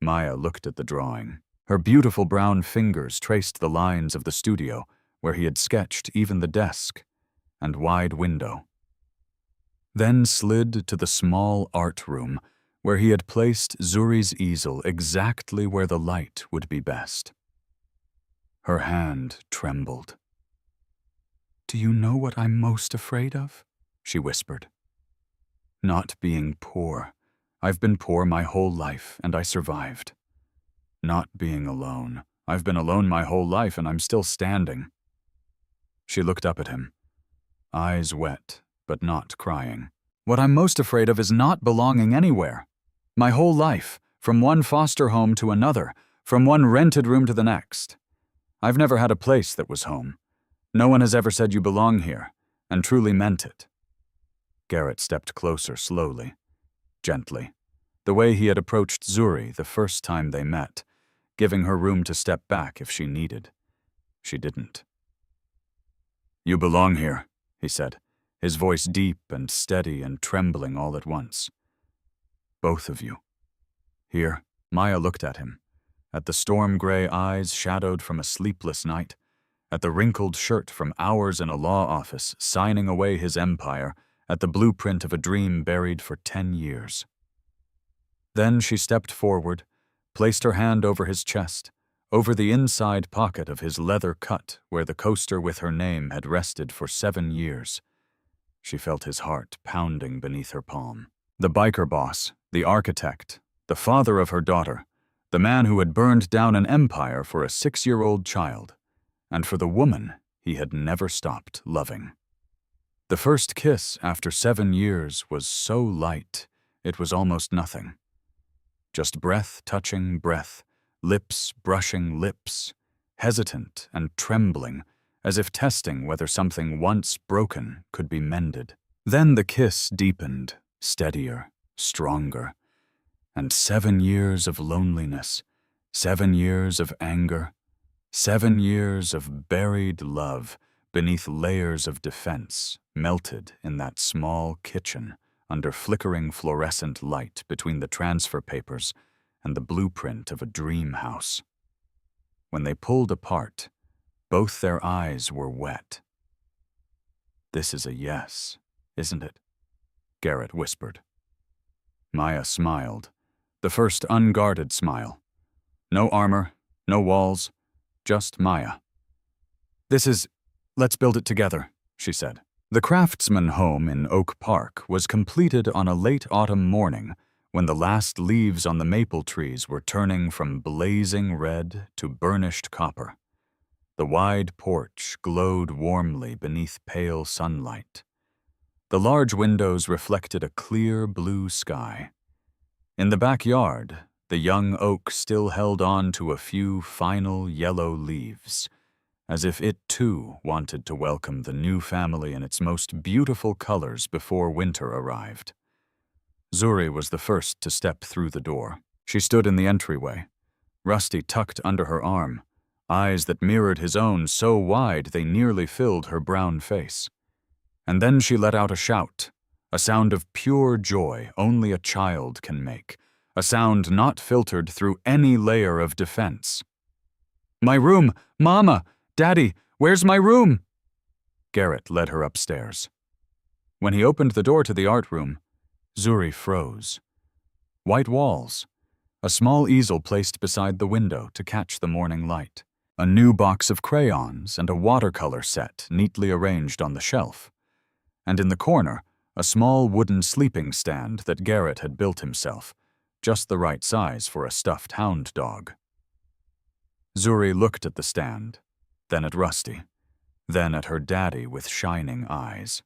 Maya looked at the drawing. Her beautiful brown fingers traced the lines of the studio, where he had sketched even the desk and wide window. Then slid to the small art room, where he had placed Zuri's easel exactly where the light would be best. Her hand trembled. "Do you know what I'm most afraid of?" she whispered. "Not being poor. I've been poor my whole life, and I survived. Not being alone. I've been alone my whole life, and I'm still standing." She looked up at him, eyes wet, but not crying. "What I'm most afraid of is not belonging anywhere. My whole life, from one foster home to another, from one rented room to the next. I've never had a place that was home. No one has ever said you belong here, and truly meant it." Garrett stepped closer slowly, gently, the way he had approached Zuri the first time they met, giving her room to step back if she needed. She didn't. "You belong here," he said, his voice deep and steady and trembling all at once. "Both of you." Here, Maya looked at him, at the storm-gray eyes shadowed from a sleepless night, at the wrinkled shirt from hours in a law office signing away his empire, at the blueprint of a dream buried for 10 years. Then she stepped forward, placed her hand over his chest, over the inside pocket of his leather cut where the coaster with her name had rested for 7 years. She felt his heart pounding beneath her palm. The biker boss, the architect, the father of her daughter, the man who had burned down an empire for a 6-year-old child, and for the woman he had never stopped loving. The first kiss after 7 years was so light, it was almost nothing. Just breath touching breath, lips brushing lips, hesitant and trembling, as if testing whether something once broken could be mended. Then the kiss deepened, steadier, stronger, and 7 years of loneliness, 7 years of anger, 7 years of buried love beneath layers of defense melted in that small kitchen under flickering fluorescent light between the transfer papers and the blueprint of a dream house. When they pulled apart, both their eyes were wet. "This is a yes, isn't it?" Garrett whispered. Maya smiled, the first unguarded smile. No armor, no walls, just Maya. Let's build it together," she said. The Craftsman home in Oak Park was completed on a late autumn morning when the last leaves on the maple trees were turning from blazing red to burnished copper. The wide porch glowed warmly beneath pale sunlight. The large windows reflected a clear blue sky. In the backyard, the young oak still held on to a few final yellow leaves, as if it too wanted to welcome the new family in its most beautiful colors before winter arrived. Zuri was the first to step through the door. She stood in the entryway, Rusty tucked under her arm, eyes that mirrored his own so wide they nearly filled her brown face. And then she let out a shout, a sound of pure joy only a child can make, a sound not filtered through any layer of defense. "My room! Mama! Daddy! Where's my room?" Garrett led her upstairs. When he opened the door to the art room, Zuri froze. White walls, a small easel placed beside the window to catch the morning light. a new box of crayons, and a watercolor set neatly arranged on the shelf. And in the corner, a small wooden sleeping stand that Garrett had built himself, just the right size for a stuffed hound dog. Zuri looked at the stand, then at Rusty, then at her daddy with shining eyes.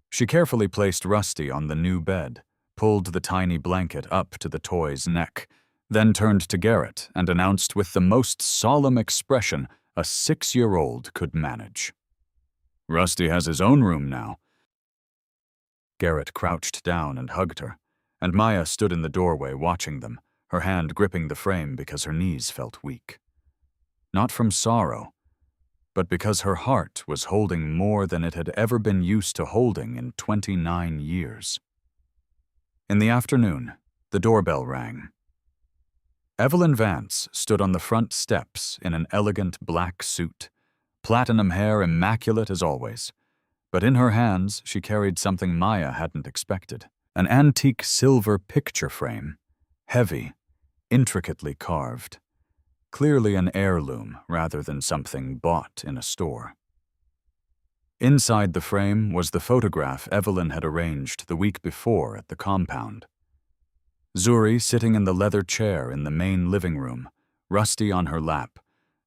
She carefully placed Rusty on the new bed, pulled the tiny blanket up to the toy's neck, then turned to Garrett and announced with the most solemn expression a 6-year-old could manage. "Rusty has his own room now." Garrett crouched down and hugged her, and Maya stood in the doorway watching them, her hand gripping the frame because her knees felt weak. Not from sorrow, but because her heart was holding more than it had ever been used to holding in 29 years. In the afternoon, the doorbell rang. Evelyn Vance stood on the front steps in an elegant black suit, platinum hair immaculate as always, but in her hands she carried something Maya hadn't expected, an antique silver picture frame, heavy, intricately carved, clearly an heirloom rather than something bought in a store. Inside the frame was the photograph Evelyn had arranged the week before at the compound. Zuri sitting in the leather chair in the main living room, Rusty on her lap,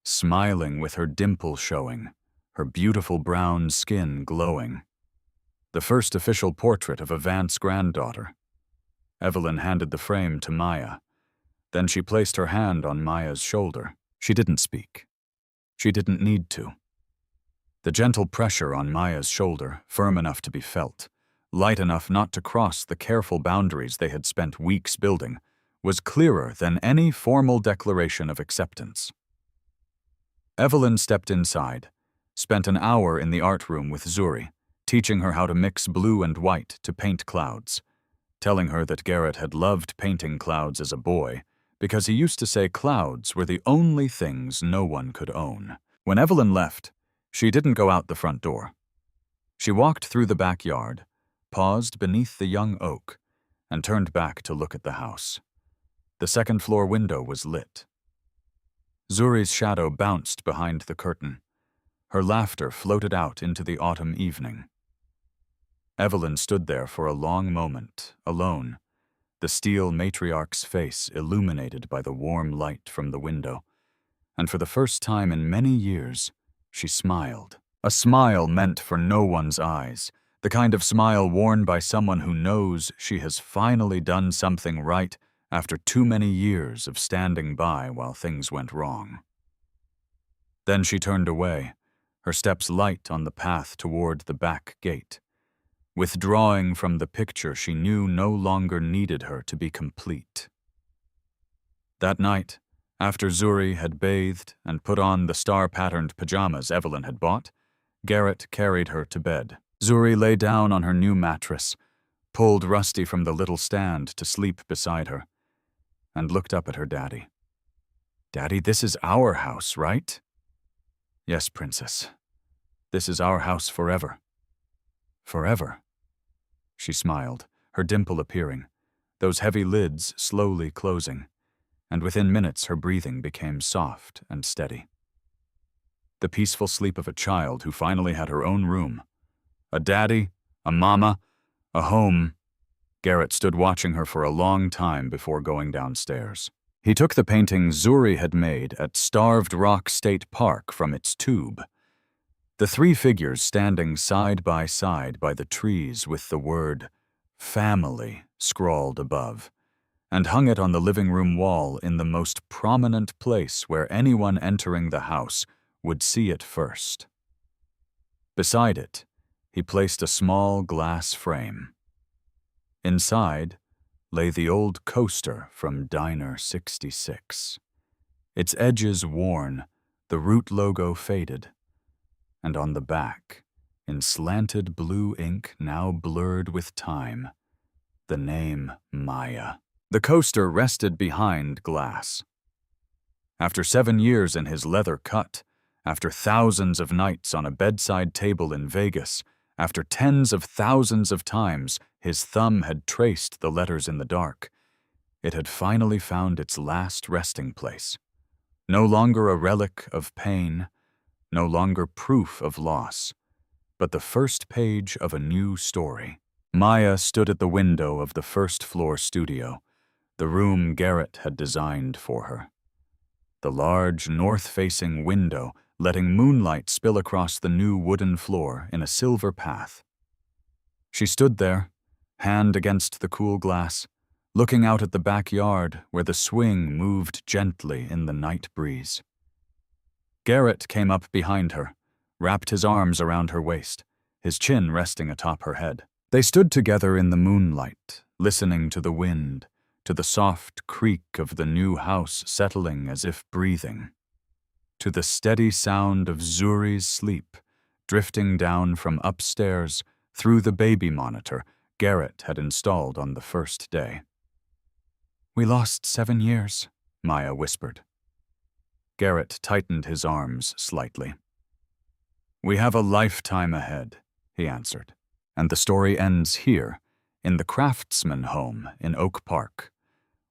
smiling with her dimple showing, her beautiful brown skin glowing. The first official portrait of a Vance granddaughter. Evelyn handed the frame to Maya. Then she placed her hand on Maya's shoulder. She didn't speak. She didn't need to. The gentle pressure on Maya's shoulder, firm enough to be felt, light enough not to cross the careful boundaries they had spent weeks building, was clearer than any formal declaration of acceptance. Evelyn stepped inside, spent an hour in the art room with Zuri, teaching her how to mix blue and white to paint clouds, telling her that Garrett had loved painting clouds as a boy because he used to say clouds were the only things no one could own. When Evelyn left, she didn't go out the front door. She walked through the backyard, paused beneath the young oak, and turned back to look at the house. The second-floor window was lit. Zuri's shadow bounced behind the curtain. Her laughter floated out into the autumn evening. Evelyn stood there for a long moment, alone, the steel matriarch's face illuminated by the warm light from the window, and for the first time in many years, she smiled. A smile meant for no one's eyes, the kind of smile worn by someone who knows she has finally done something right after too many years of standing by while things went wrong. Then she turned away, her steps light on the path toward the back gate, withdrawing from the picture she knew no longer needed her to be complete. That night, after Zuri had bathed and put on the star-patterned pajamas Evelyn had bought, Garrett carried her to bed. Zuri lay down on her new mattress, pulled Rusty from the little stand to sleep beside her, and looked up at her daddy. "Daddy, this is our house, right?" "Yes, Princess. This is our house forever." "Forever?" She smiled, her dimple appearing, those heavy lids slowly closing, and within minutes her breathing became soft and steady. The peaceful sleep of a child who finally had her own room. A daddy, a mama, a home. Garrett stood watching her for a long time before going downstairs. He took the painting Zuri had made at Starved Rock State Park from its tube. The three figures standing side by the trees with the word "family" scrawled above, and hung it on the living room wall in the most prominent place where anyone entering the house would see it first. Beside it, he placed a small glass frame. Inside lay the old coaster from Diner 66. Its edges worn, the root logo faded, and on the back, in slanted blue ink now blurred with time, the name Maya. The coaster rested behind glass. After 7 years in his leather cut, after thousands of nights on a bedside table in Vegas, after tens of thousands of times his thumb had traced the letters in the dark, it had finally found its last resting place. No longer a relic of pain, no longer proof of loss, but the first page of a new story. Maya stood at the window of the first-floor studio, the room Garrett had designed for her. The large, north-facing window letting moonlight spill across the new wooden floor in a silver path. She stood there, hand against the cool glass, looking out at the backyard where the swing moved gently in the night breeze. Garrett came up behind her, wrapped his arms around her waist, his chin resting atop her head. They stood together in the moonlight, listening to the wind, to the soft creak of the new house settling as if breathing, to the steady sound of Zuri's sleep drifting down from upstairs through the baby monitor Garrett had installed on the first day. "We lost 7 years," Maya whispered. Garrett tightened his arms slightly. "We have a lifetime ahead," he answered. And the story ends here, in the Craftsman home in Oak Park,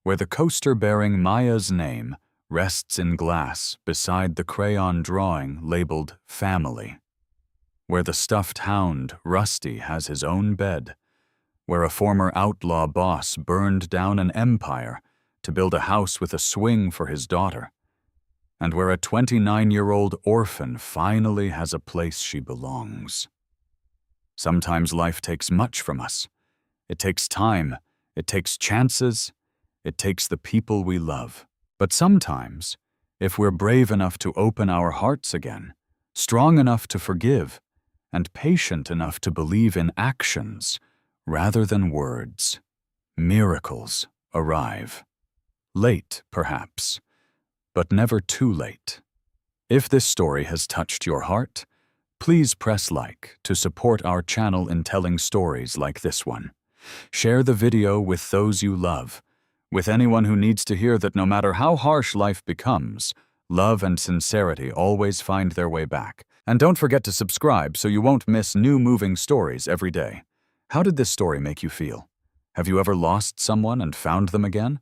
where the coaster bearing Maya's name rests in glass beside the crayon drawing labeled Family, where the stuffed hound Rusty has his own bed, where a former outlaw boss burned down an empire to build a house with a swing for his daughter, and where a 29-year-old orphan finally has a place she belongs. Sometimes life takes much from us. It takes time, it takes chances, it takes the people we love. But sometimes, if we're brave enough to open our hearts again, strong enough to forgive, and patient enough to believe in actions rather than words, miracles arrive. Late, perhaps, but never too late. If this story has touched your heart, please press like to support our channel in telling stories like this one. Share the video with those you love, with anyone who needs to hear that no matter how harsh life becomes, love and sincerity always find their way back. And don't forget to subscribe so you won't miss new moving stories every day. How did this story make you feel? Have you ever lost someone and found them again?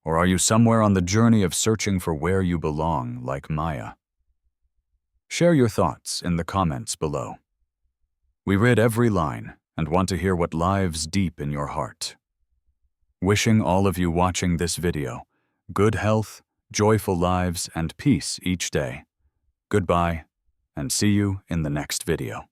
Or are you somewhere on the journey of searching for where you belong, like Maya? Share your thoughts in the comments below. We read every line and want to hear what lives deep in your heart. Wishing all of you watching this video good health, joyful lives, and peace each day. Goodbye, and see you in the next video.